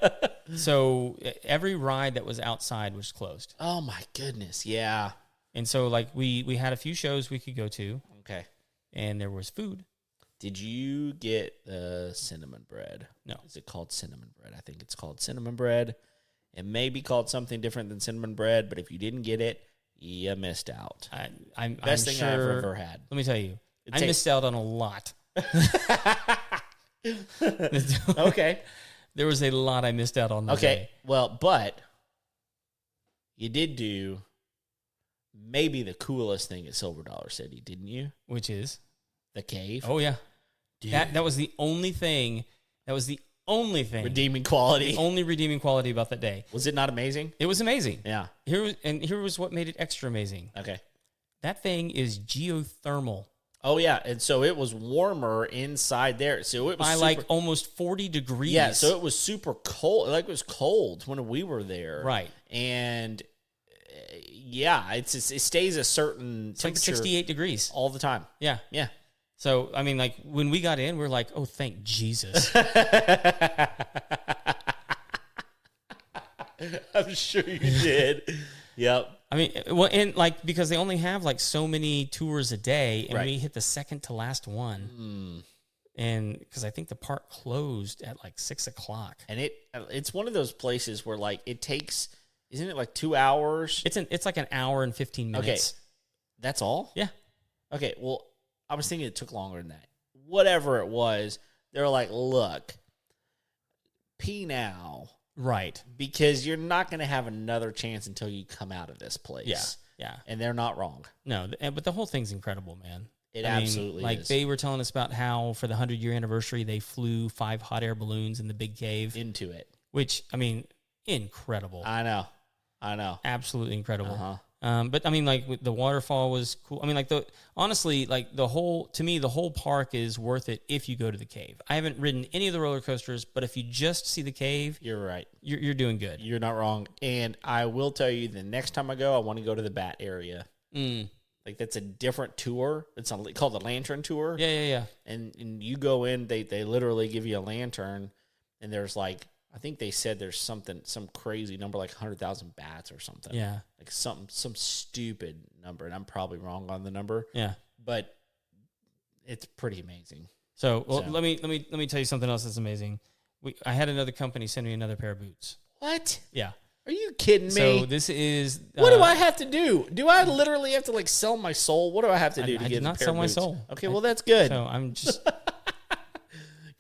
[SPEAKER 2] So every ride that was outside was closed.
[SPEAKER 1] Oh my goodness. Yeah.
[SPEAKER 2] And so like we had a few shows we could go to.
[SPEAKER 1] Okay.
[SPEAKER 2] And there was food.
[SPEAKER 1] Did you get the cinnamon bread?
[SPEAKER 2] No.
[SPEAKER 1] Is it called cinnamon bread? I think it's called cinnamon bread. It may be called something different than cinnamon bread, but if you didn't get it, you missed out.
[SPEAKER 2] Best
[SPEAKER 1] thing
[SPEAKER 2] sure,
[SPEAKER 1] I've ever had.
[SPEAKER 2] Let me tell you, I missed out on a lot.
[SPEAKER 1] Okay.
[SPEAKER 2] There was a lot I missed out on that day.
[SPEAKER 1] Well, but you did do maybe the coolest thing at Silver Dollar City, didn't you?
[SPEAKER 2] Which is?
[SPEAKER 1] The cave.
[SPEAKER 2] Oh, yeah.
[SPEAKER 1] Dude.
[SPEAKER 2] That was the only thing. That was the only thing.
[SPEAKER 1] Redeeming quality.
[SPEAKER 2] The only redeeming quality about that day.
[SPEAKER 1] Was it not amazing?
[SPEAKER 2] It was amazing.
[SPEAKER 1] Yeah.
[SPEAKER 2] Here was what made it extra amazing.
[SPEAKER 1] Okay.
[SPEAKER 2] That thing is geothermal.
[SPEAKER 1] Oh, yeah. And so it was warmer inside there. So it was
[SPEAKER 2] by like almost 40 degrees.
[SPEAKER 1] Yeah, so it was super cold. Like it was cold when we were there.
[SPEAKER 2] Right.
[SPEAKER 1] And yeah, it stays a certain
[SPEAKER 2] it's like
[SPEAKER 1] temperature
[SPEAKER 2] 68 degrees
[SPEAKER 1] all the time.
[SPEAKER 2] Yeah.
[SPEAKER 1] Yeah.
[SPEAKER 2] So, I mean, like when we got in, we we're like, oh, thank Jesus.
[SPEAKER 1] I'm sure you did. Yep.
[SPEAKER 2] I mean, well, and like because they only have like so many tours a day, and
[SPEAKER 1] Right.
[SPEAKER 2] we hit the second to last one, and because I think the park closed at like 6:00,
[SPEAKER 1] And it's one of those places where like it takes, isn't it like 2 hours?
[SPEAKER 2] It's like an hour and 15 minutes.
[SPEAKER 1] Okay, that's all.
[SPEAKER 2] Yeah.
[SPEAKER 1] Okay, well, I was thinking it took longer than that. Whatever it was, they're like, look, pee now.
[SPEAKER 2] Right.
[SPEAKER 1] Because you're not going to have another chance until you come out of this place.
[SPEAKER 2] Yeah. Yeah.
[SPEAKER 1] And they're not wrong.
[SPEAKER 2] No, but the whole thing's incredible, man.
[SPEAKER 1] It
[SPEAKER 2] I mean,
[SPEAKER 1] absolutely
[SPEAKER 2] like
[SPEAKER 1] is.
[SPEAKER 2] they were telling us about how for the 100-year anniversary they flew 5 hot air balloons in the big cave
[SPEAKER 1] Into it.
[SPEAKER 2] which I mean, incredible.
[SPEAKER 1] I know.
[SPEAKER 2] Absolutely incredible.
[SPEAKER 1] Uh-huh.
[SPEAKER 2] But I mean, like the waterfall was cool. I mean, like honestly, like the whole park is worth it if you go to the cave. I haven't ridden any of the roller coasters, but if you just see the cave,
[SPEAKER 1] You're right.
[SPEAKER 2] You're doing good.
[SPEAKER 1] You're not wrong. And I will tell you, the next time I go, I want to go to the bat area. Like that's a different tour. It's called the Lantern Tour.
[SPEAKER 2] Yeah.
[SPEAKER 1] And you go in, they literally give you a lantern, and there's like, I think they said there's some crazy number, like 100,000 bats or something.
[SPEAKER 2] Yeah.
[SPEAKER 1] Like some stupid number, and I'm probably wrong on the number.
[SPEAKER 2] Yeah.
[SPEAKER 1] But it's pretty amazing.
[SPEAKER 2] So let me tell you something else that's amazing. I had another company send me another pair of boots.
[SPEAKER 1] What?
[SPEAKER 2] Yeah.
[SPEAKER 1] Are you kidding me?
[SPEAKER 2] So this is
[SPEAKER 1] what do I have to do? Do I literally have to like sell my soul? What do I have to do to
[SPEAKER 2] I
[SPEAKER 1] get
[SPEAKER 2] did not
[SPEAKER 1] a pair
[SPEAKER 2] sell
[SPEAKER 1] of
[SPEAKER 2] my
[SPEAKER 1] boots?
[SPEAKER 2] soul.
[SPEAKER 1] Okay, well that's good.
[SPEAKER 2] So I'm just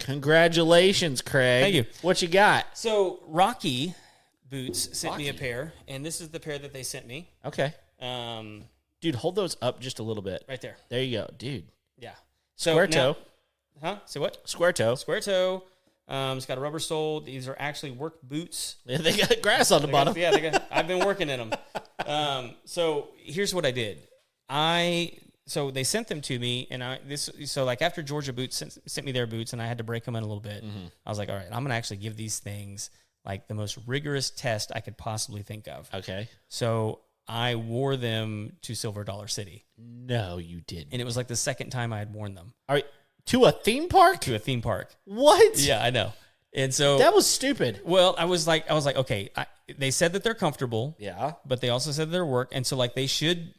[SPEAKER 1] Congratulations, Craig.
[SPEAKER 2] Thank you.
[SPEAKER 1] What you got?
[SPEAKER 2] So Rocky Boots sent me a pair, and this is the pair that they sent me.
[SPEAKER 1] Okay. Dude, hold those up just a little bit.
[SPEAKER 2] Right there.
[SPEAKER 1] There you go, dude.
[SPEAKER 2] Yeah.
[SPEAKER 1] So square toe.
[SPEAKER 2] Say what?
[SPEAKER 1] Square toe.
[SPEAKER 2] Square toe. It's got a rubber sole. These are actually work boots.
[SPEAKER 1] Yeah, they got grass on the bottom.
[SPEAKER 2] I've been working in them. So here's what I did. So they sent them to me, and after Georgia Boots sent me their boots, and I had to break them in a little bit. Mm-hmm. I was like, all right, I'm gonna actually give these things like the most rigorous test I could possibly think of.
[SPEAKER 1] Okay.
[SPEAKER 2] So I wore them to Silver Dollar City.
[SPEAKER 1] No, you didn't.
[SPEAKER 2] And it was like the second time I had worn them.
[SPEAKER 1] All right. To a theme park?
[SPEAKER 2] To a theme park.
[SPEAKER 1] What?
[SPEAKER 2] Yeah, I know. And so
[SPEAKER 1] that was stupid.
[SPEAKER 2] Well, I was like, okay. They said that they're comfortable.
[SPEAKER 1] Yeah.
[SPEAKER 2] But they also said they're work, and so like they should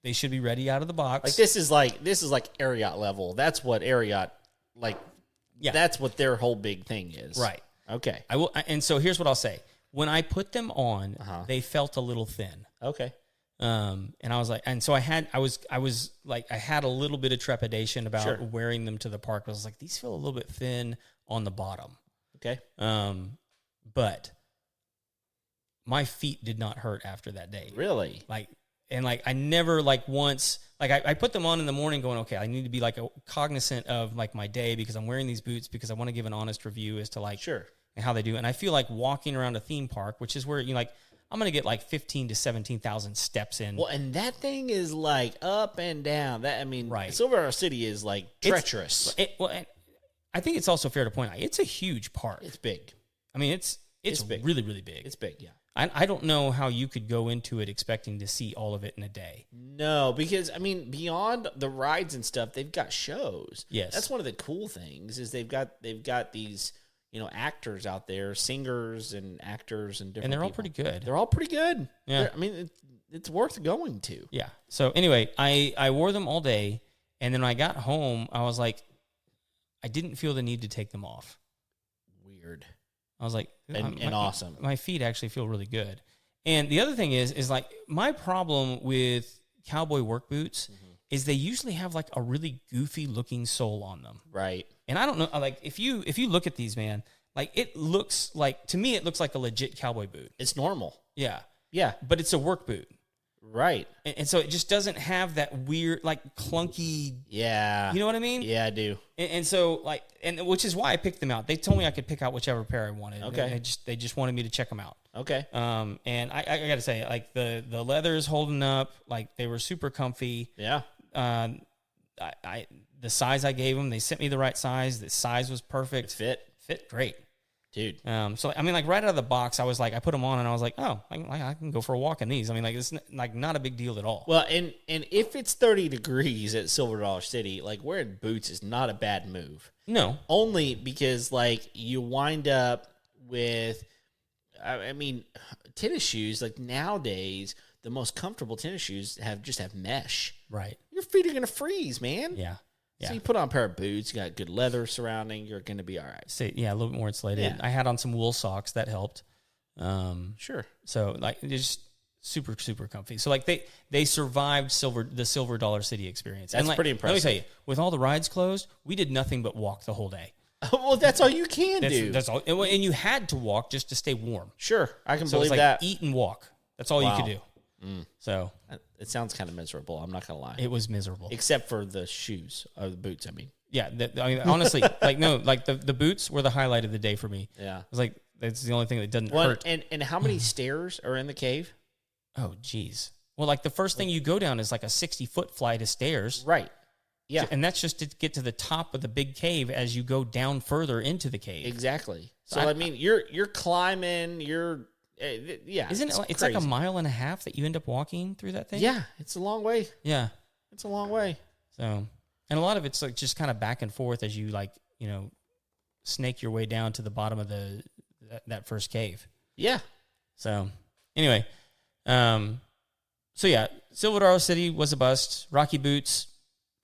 [SPEAKER 2] be ready out of the box.
[SPEAKER 1] Like this is like Ariat level. That's what Ariat like. Yeah. That's what their whole big thing is.
[SPEAKER 2] Right.
[SPEAKER 1] Okay.
[SPEAKER 2] I will. And so here's what I'll say. When I put them on, they felt a little thin.
[SPEAKER 1] Okay.
[SPEAKER 2] And I was like, and so I had a little bit of trepidation about wearing them to the park. I was like, these feel a little bit thin on the bottom.
[SPEAKER 1] Okay.
[SPEAKER 2] But my feet did not hurt after that day.
[SPEAKER 1] Really?
[SPEAKER 2] I never once, I put them on in the morning going, okay, I need to be cognizant of my day because I'm wearing these boots because I want to give an honest review as to how they do. And I feel like walking around a theme park, which is where I'm going to get 15 to 17,000 steps in.
[SPEAKER 1] Well, and that thing is up and down.
[SPEAKER 2] Right.
[SPEAKER 1] Silver City is treacherous.
[SPEAKER 2] I think it's also fair to point out it's a huge park.
[SPEAKER 1] It's big.
[SPEAKER 2] I mean, it's
[SPEAKER 1] big.
[SPEAKER 2] Really, really big.
[SPEAKER 1] It's big, yeah.
[SPEAKER 2] I don't know how you could go into it expecting to see all of it in a day.
[SPEAKER 1] No, because beyond the rides and stuff, they've got shows.
[SPEAKER 2] Yes,
[SPEAKER 1] that's one of the cool things is they've got these actors out there, singers and actors and different.
[SPEAKER 2] And they're all
[SPEAKER 1] people.
[SPEAKER 2] pretty good.
[SPEAKER 1] They're all pretty good.
[SPEAKER 2] Yeah,
[SPEAKER 1] it's worth going to.
[SPEAKER 2] Yeah. So anyway, I wore them all day, and then when I got home, I was like, I didn't feel the need to take them off.
[SPEAKER 1] Weird.
[SPEAKER 2] I was like,
[SPEAKER 1] and awesome.
[SPEAKER 2] My feet actually feel really good. And the other thing is my problem with cowboy work boots is they usually have a really goofy looking sole on them.
[SPEAKER 1] Right.
[SPEAKER 2] And I don't know, if you look at these, man, it looks to me, it looks like a legit cowboy boot.
[SPEAKER 1] It's normal.
[SPEAKER 2] Yeah.
[SPEAKER 1] Yeah.
[SPEAKER 2] But it's a work boot.
[SPEAKER 1] Right.
[SPEAKER 2] And so it just doesn't have that weird, clunky.
[SPEAKER 1] Yeah.
[SPEAKER 2] You know what I mean?
[SPEAKER 1] Yeah, I do.
[SPEAKER 2] And so, which is why I picked them out. They told me I could pick out whichever pair I wanted.
[SPEAKER 1] Okay.
[SPEAKER 2] They just wanted me to check them out.
[SPEAKER 1] Okay.
[SPEAKER 2] And I got to say, the leather is holding up. They were super comfy.
[SPEAKER 1] Yeah.
[SPEAKER 2] The size I gave them, they sent me the right size. The size was perfect.
[SPEAKER 1] It
[SPEAKER 2] fit great.
[SPEAKER 1] Dude.
[SPEAKER 2] So right out of the box, I was I put them on and I was like, oh, I can go for a walk in these. It's not a big deal at all.
[SPEAKER 1] Well, and if it's 30 degrees at Silver Dollar City, wearing boots is not a bad move.
[SPEAKER 2] No.
[SPEAKER 1] Only because you wind up with, tennis shoes, nowadays, the most comfortable tennis shoes have mesh.
[SPEAKER 2] Right.
[SPEAKER 1] Your feet are going to freeze, man.
[SPEAKER 2] Yeah. Yeah.
[SPEAKER 1] So you put on a pair of boots, you got good leather surrounding, you're going to be all right.
[SPEAKER 2] A little bit more insulated. Yeah. I had on some wool socks that helped.
[SPEAKER 1] Sure.
[SPEAKER 2] So it's just super, super comfy. So they survived the Silver Dollar City experience.
[SPEAKER 1] That's pretty impressive.
[SPEAKER 2] Let me tell you, with all the rides closed, we did nothing but walk the whole day.
[SPEAKER 1] Well, that's all you can do.
[SPEAKER 2] That's all. And you had to walk just to stay warm.
[SPEAKER 1] Sure. I can
[SPEAKER 2] so
[SPEAKER 1] believe
[SPEAKER 2] it was
[SPEAKER 1] that.
[SPEAKER 2] Eat and walk. That's all you could do. So
[SPEAKER 1] it sounds kind of miserable. I'm not gonna lie.
[SPEAKER 2] It was miserable,
[SPEAKER 1] except for the shoes or the boots.
[SPEAKER 2] Yeah. Honestly, the boots were the highlight of the day for me.
[SPEAKER 1] Yeah,
[SPEAKER 2] it was that's the only thing that doesn't hurt.
[SPEAKER 1] And how many stairs are in the cave?
[SPEAKER 2] Oh, geez. Well, the first thing you go down is a 60-foot flight of stairs.
[SPEAKER 1] Right. Yeah,
[SPEAKER 2] and that's just to get to the top of the big cave as you go down further into the cave.
[SPEAKER 1] Exactly. So you're climbing.
[SPEAKER 2] Isn't it? It's
[SPEAKER 1] crazy.
[SPEAKER 2] A mile and a half that you end up walking through that thing.
[SPEAKER 1] Yeah, it's a long way.
[SPEAKER 2] Yeah,
[SPEAKER 1] it's a long way.
[SPEAKER 2] So, and a lot of it's just kind of back and forth as you snake your way down to the bottom of that first cave.
[SPEAKER 1] Yeah.
[SPEAKER 2] So, anyway, Silver Dollar City was a bust. Rocky Boots,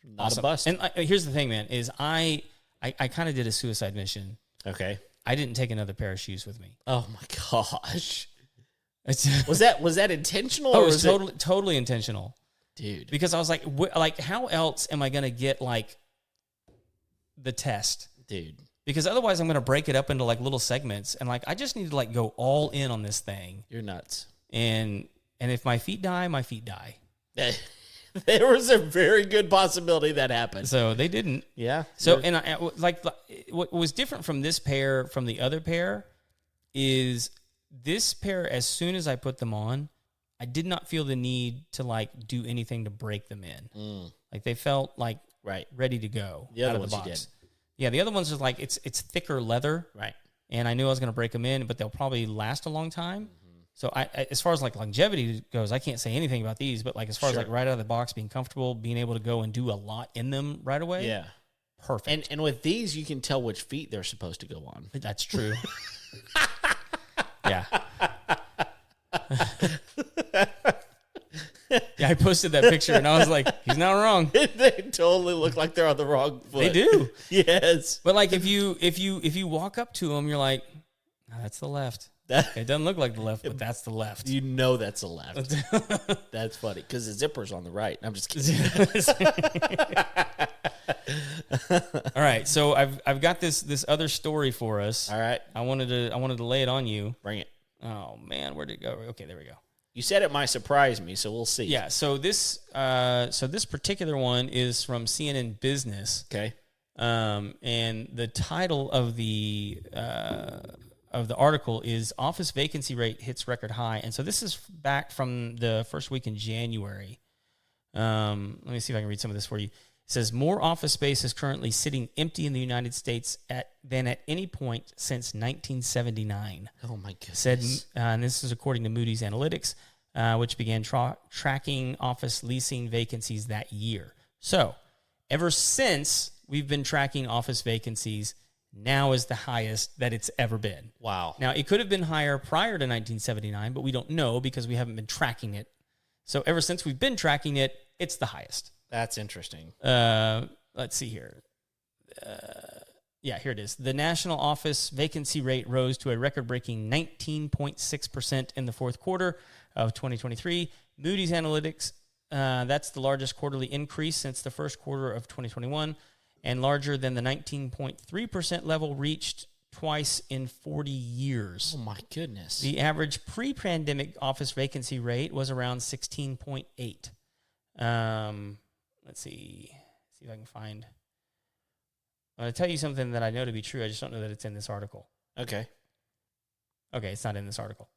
[SPEAKER 1] not
[SPEAKER 2] awesome.
[SPEAKER 1] A bust.
[SPEAKER 2] And here's the thing, man, is I kind of did a suicide mission.
[SPEAKER 1] Okay.
[SPEAKER 2] I didn't take another pair of shoes with me.
[SPEAKER 1] Oh my gosh! was that intentional?
[SPEAKER 2] Oh, it was totally intentional,
[SPEAKER 1] dude.
[SPEAKER 2] Because I was like, how else am I gonna get the test,
[SPEAKER 1] dude?
[SPEAKER 2] because otherwise I'm going to break it up into like little segments, and like I just need to like go all in on this thing.
[SPEAKER 1] You're nuts.
[SPEAKER 2] And if my feet die, my feet die.
[SPEAKER 1] There was a very good possibility that happened.
[SPEAKER 2] So they didn't.
[SPEAKER 1] Yeah.
[SPEAKER 2] So, and I, like, what was different from this pair from the other pair is this pair, as soon as I put them on, I did not feel the need to, like, do anything to break them in. Like, they felt, like, ready to go
[SPEAKER 1] the other
[SPEAKER 2] out of
[SPEAKER 1] ones
[SPEAKER 2] the box.
[SPEAKER 1] You did.
[SPEAKER 2] Yeah, the other ones are, like, it's thicker leather.
[SPEAKER 1] Right.
[SPEAKER 2] And I knew I was going to break them in, but they'll probably last a long time. So I, as far as like longevity goes, I can't say anything about these, but like as far as like right out of the box, being comfortable, being able to go and do a lot in them right away.
[SPEAKER 1] Yeah.
[SPEAKER 2] Perfect.
[SPEAKER 1] And with these, you can tell which feet they're supposed to go on.
[SPEAKER 2] That's true. Yeah. Yeah, I posted that picture and I was like, he's not wrong.
[SPEAKER 1] They totally look like they're on the wrong foot.
[SPEAKER 2] They do.
[SPEAKER 1] Yes.
[SPEAKER 2] But like if you walk up to them, you're like, oh, that's the left. It doesn't look like the left, but that's the left.
[SPEAKER 1] You know that's the left. That's funny because the zipper's on the right. I'm just kidding.
[SPEAKER 2] All right, so I've got this other story for us.
[SPEAKER 1] All right,
[SPEAKER 2] I wanted to lay it on you.
[SPEAKER 1] Bring it.
[SPEAKER 2] Oh man, where'd it go? Okay, there we go.
[SPEAKER 1] You said it might surprise me, so we'll see.
[SPEAKER 2] Yeah. So this particular one is from CNN Business.
[SPEAKER 1] Okay.
[SPEAKER 2] And the title of the article is "Office Vacancy Rate Hits Record High," and so this is back from the first week in January. Let me see if I can read some of this for you. It says more office space is currently sitting empty in the United States than at any point since 1979.
[SPEAKER 1] Oh my goodness!
[SPEAKER 2] Said, and this is according to Moody's Analytics, which began tracking office leasing vacancies that year. So, ever since we've been tracking office vacancies, now is the highest that it's ever been.
[SPEAKER 1] Wow.
[SPEAKER 2] Now, it could have been higher prior to 1979, but we don't know because we haven't been tracking it. So ever since we've been tracking it, it's the highest.
[SPEAKER 1] That's interesting.
[SPEAKER 2] Let's see here. Yeah, here it is. The national office vacancy rate rose to a record-breaking 19.6% in the fourth quarter of 2023. Moody's Analytics, that's the largest quarterly increase since the first quarter of 2021. And larger than the 19.3% level reached twice in 40 years.
[SPEAKER 1] Oh, my goodness.
[SPEAKER 2] The average pre-pandemic office vacancy rate was around 16.8. Let's see if I can find. I'm going to tell you something that I know to be true. I just don't know that it's in this article.
[SPEAKER 1] Okay.
[SPEAKER 2] Okay, it's not in this article.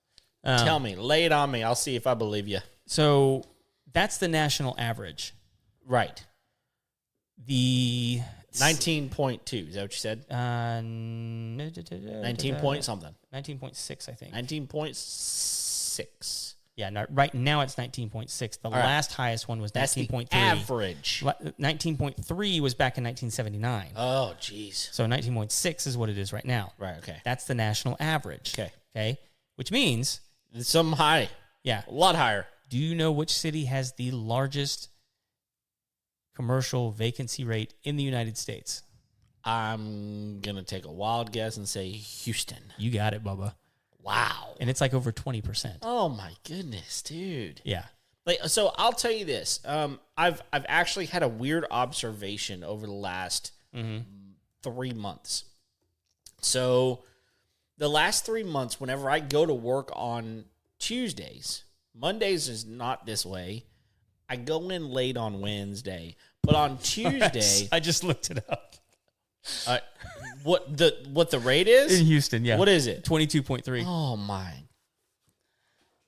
[SPEAKER 1] Tell me. Lay it on me. I'll see if I believe you.
[SPEAKER 2] So that's the national average.
[SPEAKER 1] Right.
[SPEAKER 2] The
[SPEAKER 1] 19.2, is that what you said? 19 point something.
[SPEAKER 2] 19.6, I think.
[SPEAKER 1] 19.6.
[SPEAKER 2] Yeah, no, right now it's 19.6. The last highest one was 19.3.
[SPEAKER 1] Average.
[SPEAKER 2] 19.3 was back in 1979.
[SPEAKER 1] Oh, jeez.
[SPEAKER 2] So 19.6 is what it is right now.
[SPEAKER 1] Right, okay.
[SPEAKER 2] That's the national average.
[SPEAKER 1] Okay.
[SPEAKER 2] Which means...
[SPEAKER 1] It's some high.
[SPEAKER 2] Yeah.
[SPEAKER 1] A lot higher.
[SPEAKER 2] Do you know which city has the largest commercial vacancy rate in the United States?
[SPEAKER 1] I'm going to take a wild guess and say Houston.
[SPEAKER 2] You got it, Bubba.
[SPEAKER 1] Wow.
[SPEAKER 2] And it's like over 20%.
[SPEAKER 1] Oh, my goodness, dude.
[SPEAKER 2] Yeah.
[SPEAKER 1] Like, so I'll tell you this. I've actually had a weird observation over the last 3 months. So the last 3 months, whenever I go to work on Tuesdays, Mondays is not this way. I go in late on Wednesday, but on Tuesday,
[SPEAKER 2] I just looked it up.
[SPEAKER 1] What the rate is
[SPEAKER 2] In Houston, yeah.
[SPEAKER 1] What is it?
[SPEAKER 2] 22.3.
[SPEAKER 1] Oh my!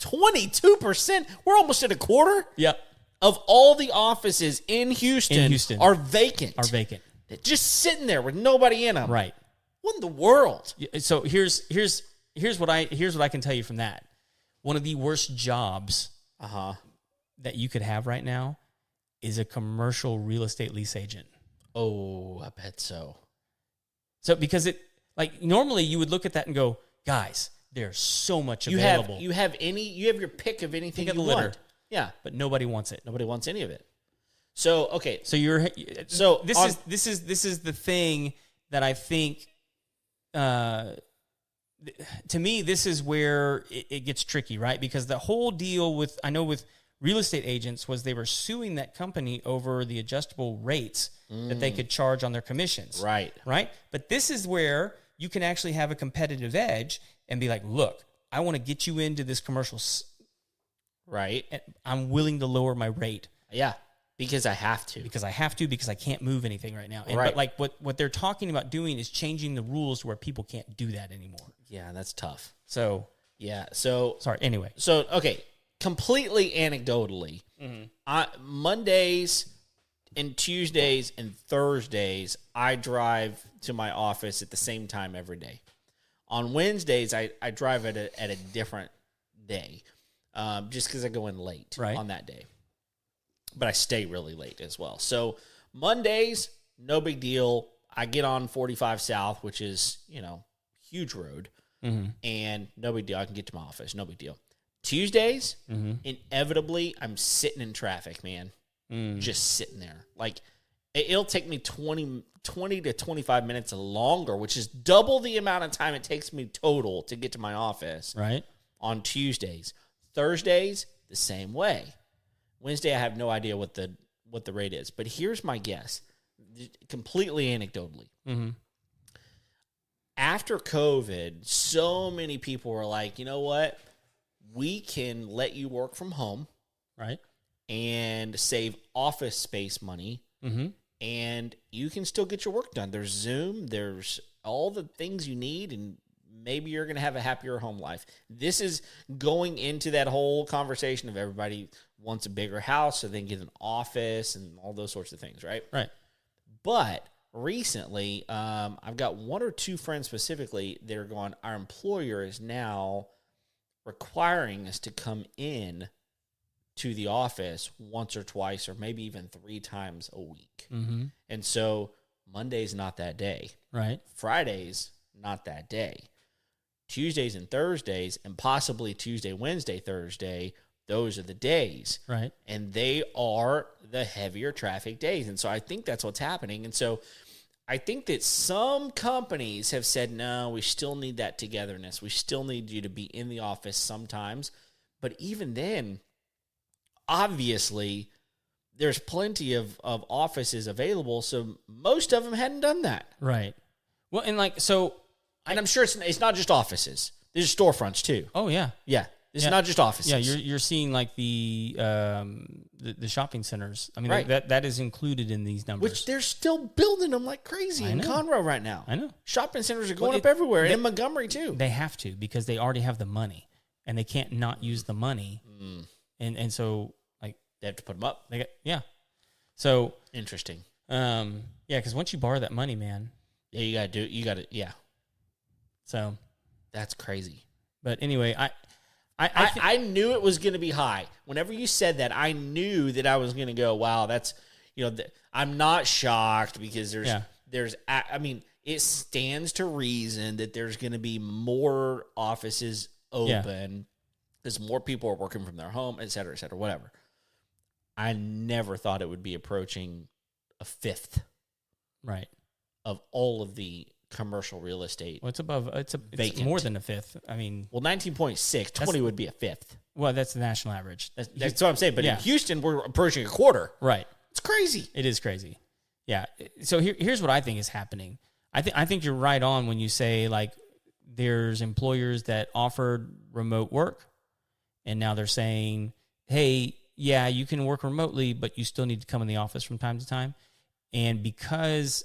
[SPEAKER 1] 22%. We're almost at a quarter.
[SPEAKER 2] Yep.
[SPEAKER 1] Of all the offices in Houston are vacant. They're just sitting there with nobody in them.
[SPEAKER 2] Right.
[SPEAKER 1] What in the world?
[SPEAKER 2] So here's what I can tell you from that. One of the worst jobs that you could have right now is a commercial real estate lease agent.
[SPEAKER 1] Oh, I bet so.
[SPEAKER 2] So because it, like, normally you would look at that and go, guys, there's so much available.
[SPEAKER 1] You have your pick of anything you want. Yeah,
[SPEAKER 2] but nobody wants it.
[SPEAKER 1] Nobody wants any of it. So okay.
[SPEAKER 2] So this is the thing that I think. To me, this is where it gets tricky, right? Because the whole deal with real estate agents was they were suing that company over the adjustable rates that they could charge on their commissions.
[SPEAKER 1] Right.
[SPEAKER 2] Right. But this is where you can actually have a competitive edge and be like, look, I want to get you into this commercial.
[SPEAKER 1] Right.
[SPEAKER 2] And I'm willing to lower my rate.
[SPEAKER 1] Yeah. Because I have to.
[SPEAKER 2] Because I can't move anything right now. And,
[SPEAKER 1] Right.
[SPEAKER 2] But like what they're talking about doing is changing the rules to where people can't do that anymore.
[SPEAKER 1] Yeah, that's tough.
[SPEAKER 2] So,
[SPEAKER 1] Yeah. So,
[SPEAKER 2] sorry. Anyway.
[SPEAKER 1] so okay. Completely anecdotally, Mondays and Tuesdays and Thursdays, I drive to my office at the same time every day. On Wednesdays, I drive at a different day, just because I go in late on that day. But I stay really late as well. So Mondays, no big deal. I get on 45 South, which is, huge road, and no big deal. I can get to my office, no big deal. Tuesdays, inevitably, I'm sitting in traffic, man. Just sitting there. Like, it'll take me 20 to 25 minutes longer, which is double the amount of time it takes me total to get to my office.
[SPEAKER 2] Right.
[SPEAKER 1] On Tuesdays. Thursdays, the same way. Wednesday, I have no idea what the rate is. But here's my guess, completely anecdotally. After COVID, so many people were like, you know what? We can let you work from home.
[SPEAKER 2] Right.
[SPEAKER 1] And save office space money, and you can still get your work done. There's Zoom, there's all the things you need, and maybe you're going to have a happier home life. This is going into that whole conversation of everybody wants a bigger house, so they can get an office and all those sorts of things, right?
[SPEAKER 2] Right.
[SPEAKER 1] But recently, I've got one or two friends specifically that are going, our employer is now requiring us to come in to the office once or twice or maybe even 3 times a week. And so Monday's not that day.
[SPEAKER 2] Right.
[SPEAKER 1] Friday's not that day. Tuesdays and Thursdays, and possibly Tuesday, Wednesday, Thursday, those are the days.
[SPEAKER 2] Right.
[SPEAKER 1] And they are the heavier traffic days. And so I think that's what's happening. And so I think that some companies have said, no, we still need that togetherness. We still need you to be in the office sometimes. But even then, obviously, there's plenty of offices available, so most of them hadn't done that.
[SPEAKER 2] Right. Well, and
[SPEAKER 1] and I'm sure it's not just offices. There's storefronts too.
[SPEAKER 2] Oh yeah,
[SPEAKER 1] Yeah, it's not just offices.
[SPEAKER 2] yeah. You're seeing like the shopping centers. I mean,
[SPEAKER 1] Right.
[SPEAKER 2] that is included in these numbers.
[SPEAKER 1] Which they're still building them like crazy in Conroe right now.
[SPEAKER 2] I know.
[SPEAKER 1] Shopping centers are going up everywhere, and in Montgomery too.
[SPEAKER 2] They have to because they already have the money, and they can't not use the money. And so like
[SPEAKER 1] They have to put them up.
[SPEAKER 2] So
[SPEAKER 1] Interesting.
[SPEAKER 2] because once you borrow that money, man.
[SPEAKER 1] Yeah, you got to. Yeah,
[SPEAKER 2] So
[SPEAKER 1] that's crazy.
[SPEAKER 2] but anyway,
[SPEAKER 1] I knew it was going to be high. Whenever you said that, I knew that I was going to go, wow, that's, I'm not shocked because I mean, it stands to reason that there's going to be more offices open as more people are working from their home, et cetera, whatever. I never thought it would be approaching a fifth
[SPEAKER 2] right.
[SPEAKER 1] of all of the commercial real estate.
[SPEAKER 2] Well, it's
[SPEAKER 1] vacant.
[SPEAKER 2] more than a fifth. I mean,
[SPEAKER 1] 19.6, 20 would be a fifth.
[SPEAKER 2] well, that's the national average.
[SPEAKER 1] That's what I'm saying. But in Houston, we're approaching a quarter.
[SPEAKER 2] Right.
[SPEAKER 1] It's crazy.
[SPEAKER 2] It is crazy. Yeah. So here's what I think is happening. I think you're right on when you say like there's employers that offered remote work, and now they're saying, hey, yeah, you can work remotely, but you still need to come in the office from time to time. And because,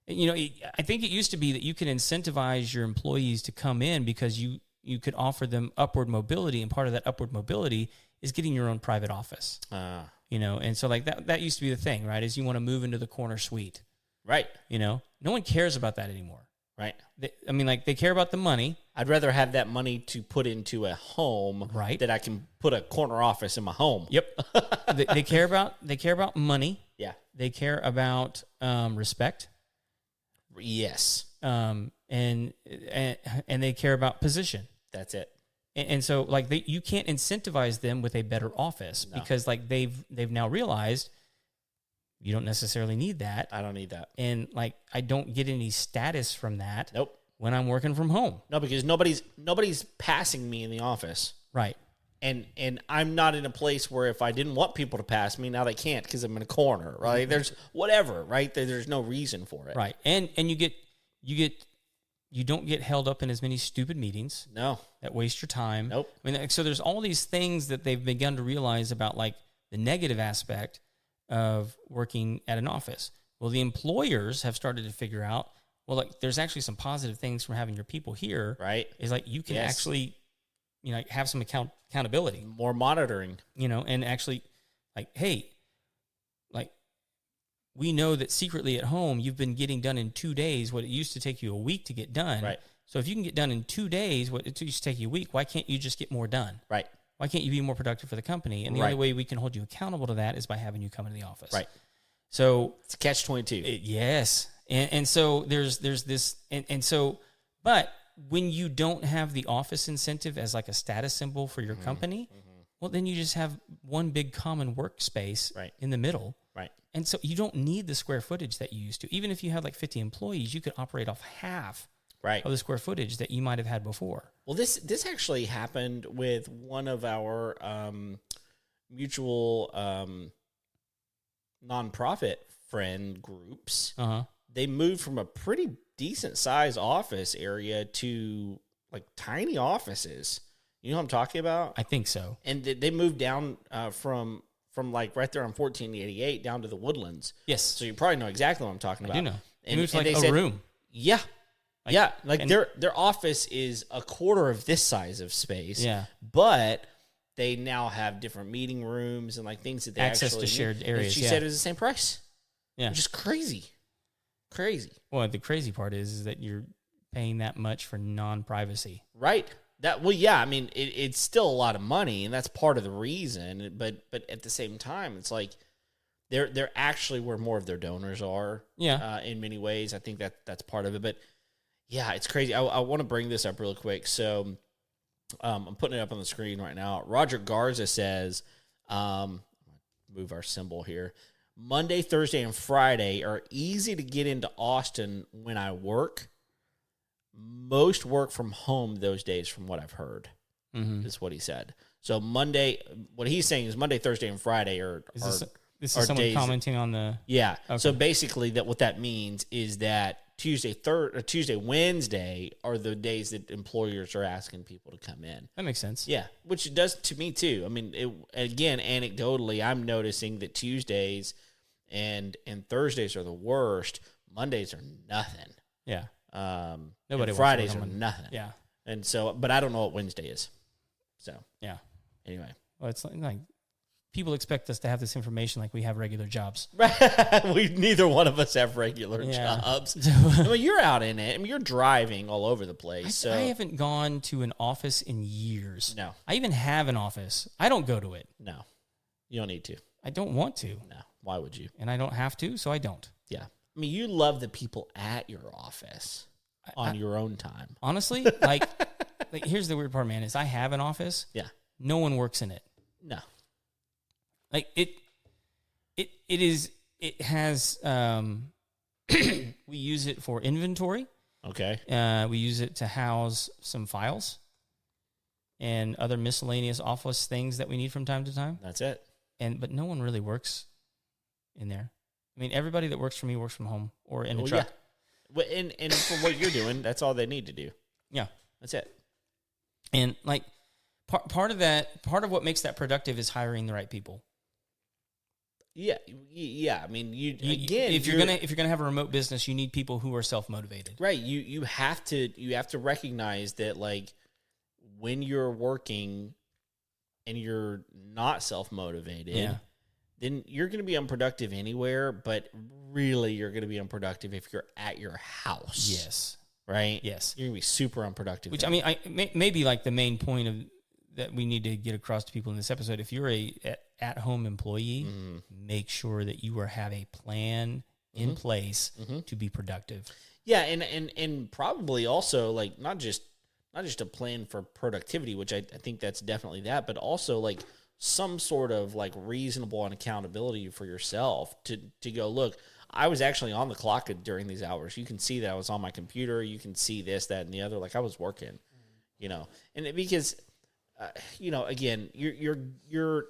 [SPEAKER 2] I think it used to be that you could incentivize your employees to come in because you could offer them upward mobility, and part of that upward mobility is getting your own private office. And so like that used to be the thing, right? Is you want to move into the corner suite.
[SPEAKER 1] Right.
[SPEAKER 2] No one cares about that anymore.
[SPEAKER 1] Right.
[SPEAKER 2] They care about the money.
[SPEAKER 1] I'd rather have that money to put into a home,
[SPEAKER 2] right,
[SPEAKER 1] that I can put a corner office in my home.
[SPEAKER 2] Yep. they care about money.
[SPEAKER 1] Yeah.
[SPEAKER 2] They care about respect.
[SPEAKER 1] Yes.
[SPEAKER 2] And they care about position.
[SPEAKER 1] That's it.
[SPEAKER 2] And so like you can't incentivize them with a better office because like they've now realized you don't necessarily need that.
[SPEAKER 1] I don't need that.
[SPEAKER 2] And like I don't get any status from that.
[SPEAKER 1] Nope.
[SPEAKER 2] When I'm working from home.
[SPEAKER 1] No, because nobody's passing me in the office.
[SPEAKER 2] Right.
[SPEAKER 1] And I'm not in a place where if I didn't want people to pass me, now they can't because I'm in a corner, right? There's whatever, right? There's no reason for it.
[SPEAKER 2] Right. And you don't get held up in as many stupid meetings.
[SPEAKER 1] No.
[SPEAKER 2] That waste your time.
[SPEAKER 1] Nope.
[SPEAKER 2] I mean, so there's all these things that they've begun to realize about like the negative aspect of working at an office. Well, the employers have started to figure out, well, like there's actually some positive things from having your people here.
[SPEAKER 1] Right.
[SPEAKER 2] Is like you can actually, have some accountability.
[SPEAKER 1] More monitoring.
[SPEAKER 2] And actually like, hey, like we know that secretly at home you've been getting done in 2 days what it used to take you a week to get done.
[SPEAKER 1] Right.
[SPEAKER 2] So if you can get done in 2 days what it used to take you a week, why can't you just get more done?
[SPEAKER 1] Right.
[SPEAKER 2] Why can't you be more productive for the company? And the only way we can hold you accountable to that is by having you come into the office.
[SPEAKER 1] Right.
[SPEAKER 2] So
[SPEAKER 1] it's a catch-22.
[SPEAKER 2] Yes. And so there's this, and so, but when you don't have the office incentive as like a status symbol for your company, well, then you just have one big common workspace in the middle.
[SPEAKER 1] Right.
[SPEAKER 2] And so you don't need the square footage that you used to. Even if you had like 50 employees, you could operate off half of the square footage that you might have had before.
[SPEAKER 1] Well, this actually happened with one of our mutual nonprofit friend groups. They moved from a pretty decent size office area to like tiny offices. You know what I'm talking about?
[SPEAKER 2] I think so.
[SPEAKER 1] And they moved down from like right there on 1488 down to the Woodlands.
[SPEAKER 2] Yes.
[SPEAKER 1] So you probably know exactly what I'm talking about.
[SPEAKER 2] I do know.
[SPEAKER 1] And
[SPEAKER 2] it's like
[SPEAKER 1] they
[SPEAKER 2] a
[SPEAKER 1] said,
[SPEAKER 2] room.
[SPEAKER 1] Yeah. Their office is a quarter of this size of space.
[SPEAKER 2] Yeah.
[SPEAKER 1] But they now have different meeting rooms and like things that they
[SPEAKER 2] access
[SPEAKER 1] actually
[SPEAKER 2] to shared
[SPEAKER 1] need.
[SPEAKER 2] areas.
[SPEAKER 1] And she said it was the same price.
[SPEAKER 2] Yeah.
[SPEAKER 1] Which is crazy. Crazy.
[SPEAKER 2] Well, the crazy part is that you're paying that much for non-privacy.
[SPEAKER 1] Right. I mean, it's still a lot of money, and that's part of the reason. But at the same time, it's like they're actually where more of their donors are.
[SPEAKER 2] Yeah.
[SPEAKER 1] In many ways, I think that's part of it. But yeah, it's crazy. I want to bring this up real quick. So I'm putting it up on the screen right now. Roger Garza says, move our symbol here. Monday, Thursday, and Friday are easy to get into Austin when I work. Most work from home those days, from what I've heard, is what he said. So Monday, what he's saying is Monday, Thursday, and Friday are
[SPEAKER 2] this is someone days commenting on the...
[SPEAKER 1] Yeah. Okay. So basically what that means is that Tuesday, Wednesday are the days that employers are asking people to come in.
[SPEAKER 2] That makes sense.
[SPEAKER 1] Yeah, which it does to me too. I mean, again, anecdotally, I'm noticing that Tuesdays and Thursdays are the worst. Mondays are nothing.
[SPEAKER 2] Yeah.
[SPEAKER 1] Nobody. Fridays are nothing.
[SPEAKER 2] Yeah.
[SPEAKER 1] And so, but I don't know what Wednesday is. So
[SPEAKER 2] yeah.
[SPEAKER 1] Anyway,
[SPEAKER 2] well, it's like people expect us to have this information like we have regular jobs.
[SPEAKER 1] Neither one of us have regular jobs. I mean, you're out in it. I mean, you're driving all over the place.
[SPEAKER 2] I haven't gone to an office in years.
[SPEAKER 1] No.
[SPEAKER 2] I even have an office. I don't go to it.
[SPEAKER 1] No. You don't need to.
[SPEAKER 2] I don't want to.
[SPEAKER 1] No. Why would you?
[SPEAKER 2] And I don't have to, so I don't.
[SPEAKER 1] Yeah. I mean, you love the people at your office on your own time.
[SPEAKER 2] Honestly, like here's the weird part, man, is I have an office.
[SPEAKER 1] Yeah.
[SPEAKER 2] No one works in it.
[SPEAKER 1] No.
[SPEAKER 2] Like it has we use it for inventory.
[SPEAKER 1] Okay.
[SPEAKER 2] We use it to house some files and other miscellaneous office things that we need from time to time.
[SPEAKER 1] That's it.
[SPEAKER 2] But no one really works in there. I mean, everybody that works for me works from home or in a truck.
[SPEAKER 1] Yeah. And for what you're doing, that's all they need to do.
[SPEAKER 2] Yeah.
[SPEAKER 1] That's it.
[SPEAKER 2] And like part of what makes that productive is hiring the right people.
[SPEAKER 1] Yeah. I mean,
[SPEAKER 2] if you're gonna have a remote business, you need people who are self-motivated.
[SPEAKER 1] Right. You have to recognize that, like, when you're working and you're not self-motivated, then you're going to be unproductive anywhere, but really you're going to be unproductive if you're at your house.
[SPEAKER 2] Yes.
[SPEAKER 1] Right?
[SPEAKER 2] Yes.
[SPEAKER 1] You're going to be super unproductive.
[SPEAKER 2] Which, I mean, maybe like the main point of that we need to get across to people in this episode, if you're a at-home employee, make sure that you have a plan in place to be productive.
[SPEAKER 1] Yeah, and probably also, like, not just a plan for productivity, which I think that's definitely that, but also like some sort of like reasonable and accountability for yourself to go, look, I was actually on the clock during these hours. You can see that I was on my computer. You can see this, that, and the other. Like, I was working, and because again, your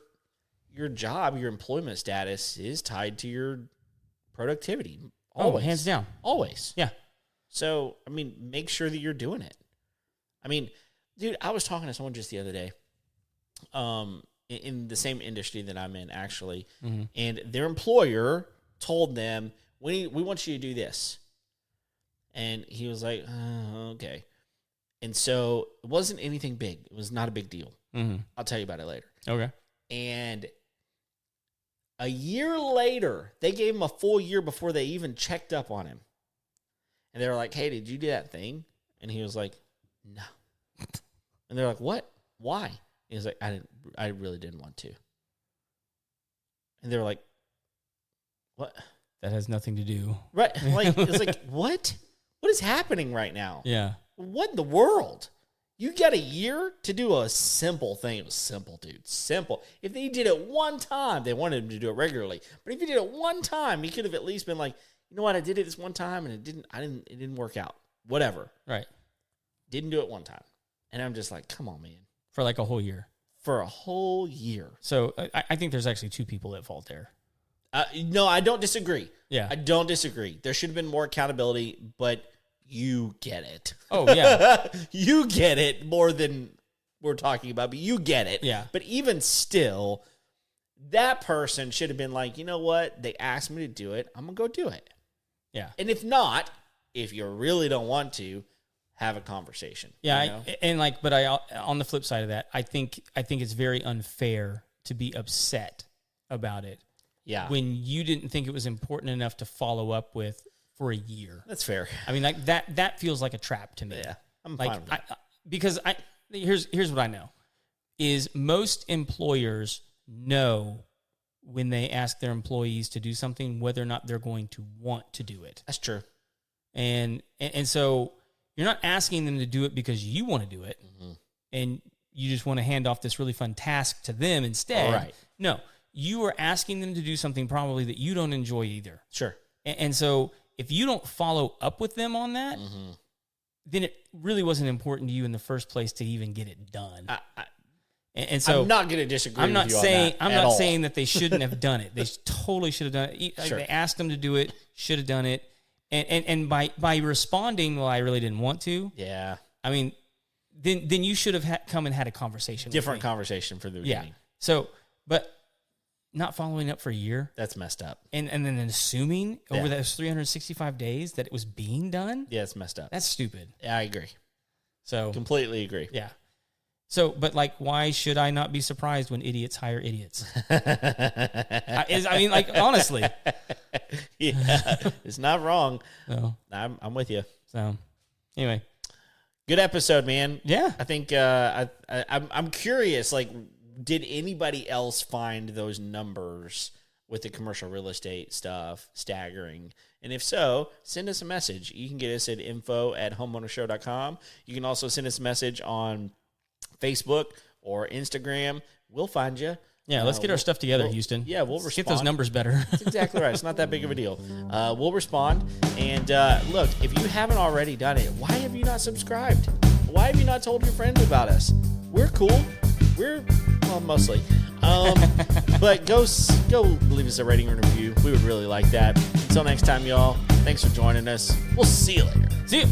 [SPEAKER 1] job, your employment status is tied to your productivity. Always.
[SPEAKER 2] Oh, hands down.
[SPEAKER 1] Always.
[SPEAKER 2] Yeah.
[SPEAKER 1] So, I mean, make sure that you're doing it. I mean, dude, I was talking to someone just the other day, in the same industry that I'm in, actually, and their employer told them, we want you to do this. And he was like, okay. And so it wasn't anything big. It was not a big deal. I'll tell you about it later.
[SPEAKER 2] Okay.
[SPEAKER 1] And a year later, they gave him a full year before they even checked up on him. And they were like, hey, did you do that thing? And he was like, no. And they're like, what? Why? And he was like, I really didn't want to. And they were like, what?
[SPEAKER 2] That has nothing to do.
[SPEAKER 1] Right. Like, it's like, what? What is happening right now?
[SPEAKER 2] Yeah.
[SPEAKER 1] What in the world? You got a year to do a simple thing. It was simple, dude. Simple. If they did it one time, they wanted him to do it regularly. But if he did it one time, he could have at least been like, you know what? I did it this one time and it didn't work out. Whatever.
[SPEAKER 2] Right.
[SPEAKER 1] Didn't do it one time. And I'm just like, come on, man.
[SPEAKER 2] For like a whole year.
[SPEAKER 1] For a whole year.
[SPEAKER 2] So I think there's actually two people at fault there.
[SPEAKER 1] No, I don't disagree.
[SPEAKER 2] Yeah.
[SPEAKER 1] I don't disagree. There should have been more accountability, but you get it.
[SPEAKER 2] Oh, yeah.
[SPEAKER 1] You get it more than we're talking about, but you get it.
[SPEAKER 2] Yeah.
[SPEAKER 1] But even still, that person should have been like, you know what? They asked me to do it. I'm going to go do it.
[SPEAKER 2] Yeah.
[SPEAKER 1] And if not, if you really don't want to, have a conversation.
[SPEAKER 2] Yeah.
[SPEAKER 1] You know?
[SPEAKER 2] But on the flip side of that, I think it's very unfair to be upset about it.
[SPEAKER 1] Yeah.
[SPEAKER 2] When you didn't think it was important enough to follow up with for a year.
[SPEAKER 1] That's fair.
[SPEAKER 2] I mean, like that feels like a trap to me.
[SPEAKER 1] Yeah. I'm
[SPEAKER 2] like,
[SPEAKER 1] fine with that.
[SPEAKER 2] Because here's what I know is most employers know when they ask their employees to do something, whether or not they're going to want to do it.
[SPEAKER 1] That's true.
[SPEAKER 2] And so you're not asking them to do it because you want to do it, and you just want to hand off this really fun task to them instead.
[SPEAKER 1] Right.
[SPEAKER 2] No, you are asking them to do something probably that you don't enjoy either.
[SPEAKER 1] Sure.
[SPEAKER 2] And so if you don't follow up with them on that, then it really wasn't important to you in the first place to even get it done. And so
[SPEAKER 1] I'm not going to disagree
[SPEAKER 2] I'm not
[SPEAKER 1] with you
[SPEAKER 2] saying
[SPEAKER 1] on that
[SPEAKER 2] I'm not
[SPEAKER 1] all.
[SPEAKER 2] saying that they shouldn't have done it. They totally should have done it.
[SPEAKER 1] Sure.
[SPEAKER 2] They asked them to do it, should have done it. And by responding, well, I really didn't want to.
[SPEAKER 1] Yeah.
[SPEAKER 2] I mean, then you should have come and had a conversation.
[SPEAKER 1] Different conversation for the beginning.
[SPEAKER 2] Yeah. So, but not following up for a year.
[SPEAKER 1] That's messed up.
[SPEAKER 2] And then assuming over those 365 days that it was being done.
[SPEAKER 1] Yeah, it's messed up.
[SPEAKER 2] That's stupid.
[SPEAKER 1] Yeah, I agree.
[SPEAKER 2] So
[SPEAKER 1] Completely agree.
[SPEAKER 2] yeah. So, but like, why should I not be surprised when idiots hire idiots? I mean, like, honestly.
[SPEAKER 1] Yeah, it's not wrong.
[SPEAKER 2] So,
[SPEAKER 1] I'm with you.
[SPEAKER 2] so anyway.
[SPEAKER 1] Good episode, man.
[SPEAKER 2] Yeah.
[SPEAKER 1] I think I'm curious. Like, did anybody else find those numbers with the commercial real estate stuff staggering? And if so, send us a message. You can get us at info@homeownershow.com. You can also send us a message on Facebook or Instagram. We'll find you.
[SPEAKER 2] Yeah, let's get our stuff together, Houston.
[SPEAKER 1] Yeah, we'll
[SPEAKER 2] Let's
[SPEAKER 1] respond.
[SPEAKER 2] get those numbers better.
[SPEAKER 1] That's exactly right. It's not that big of a deal. We'll respond. And look, if you haven't already done it, why have you not subscribed? Why have you not told your friends about us? We're cool. Well, mostly. But go leave us a rating and review. We would really like that. Until next time, y'all, thanks for joining us. We'll see you later.
[SPEAKER 2] See you.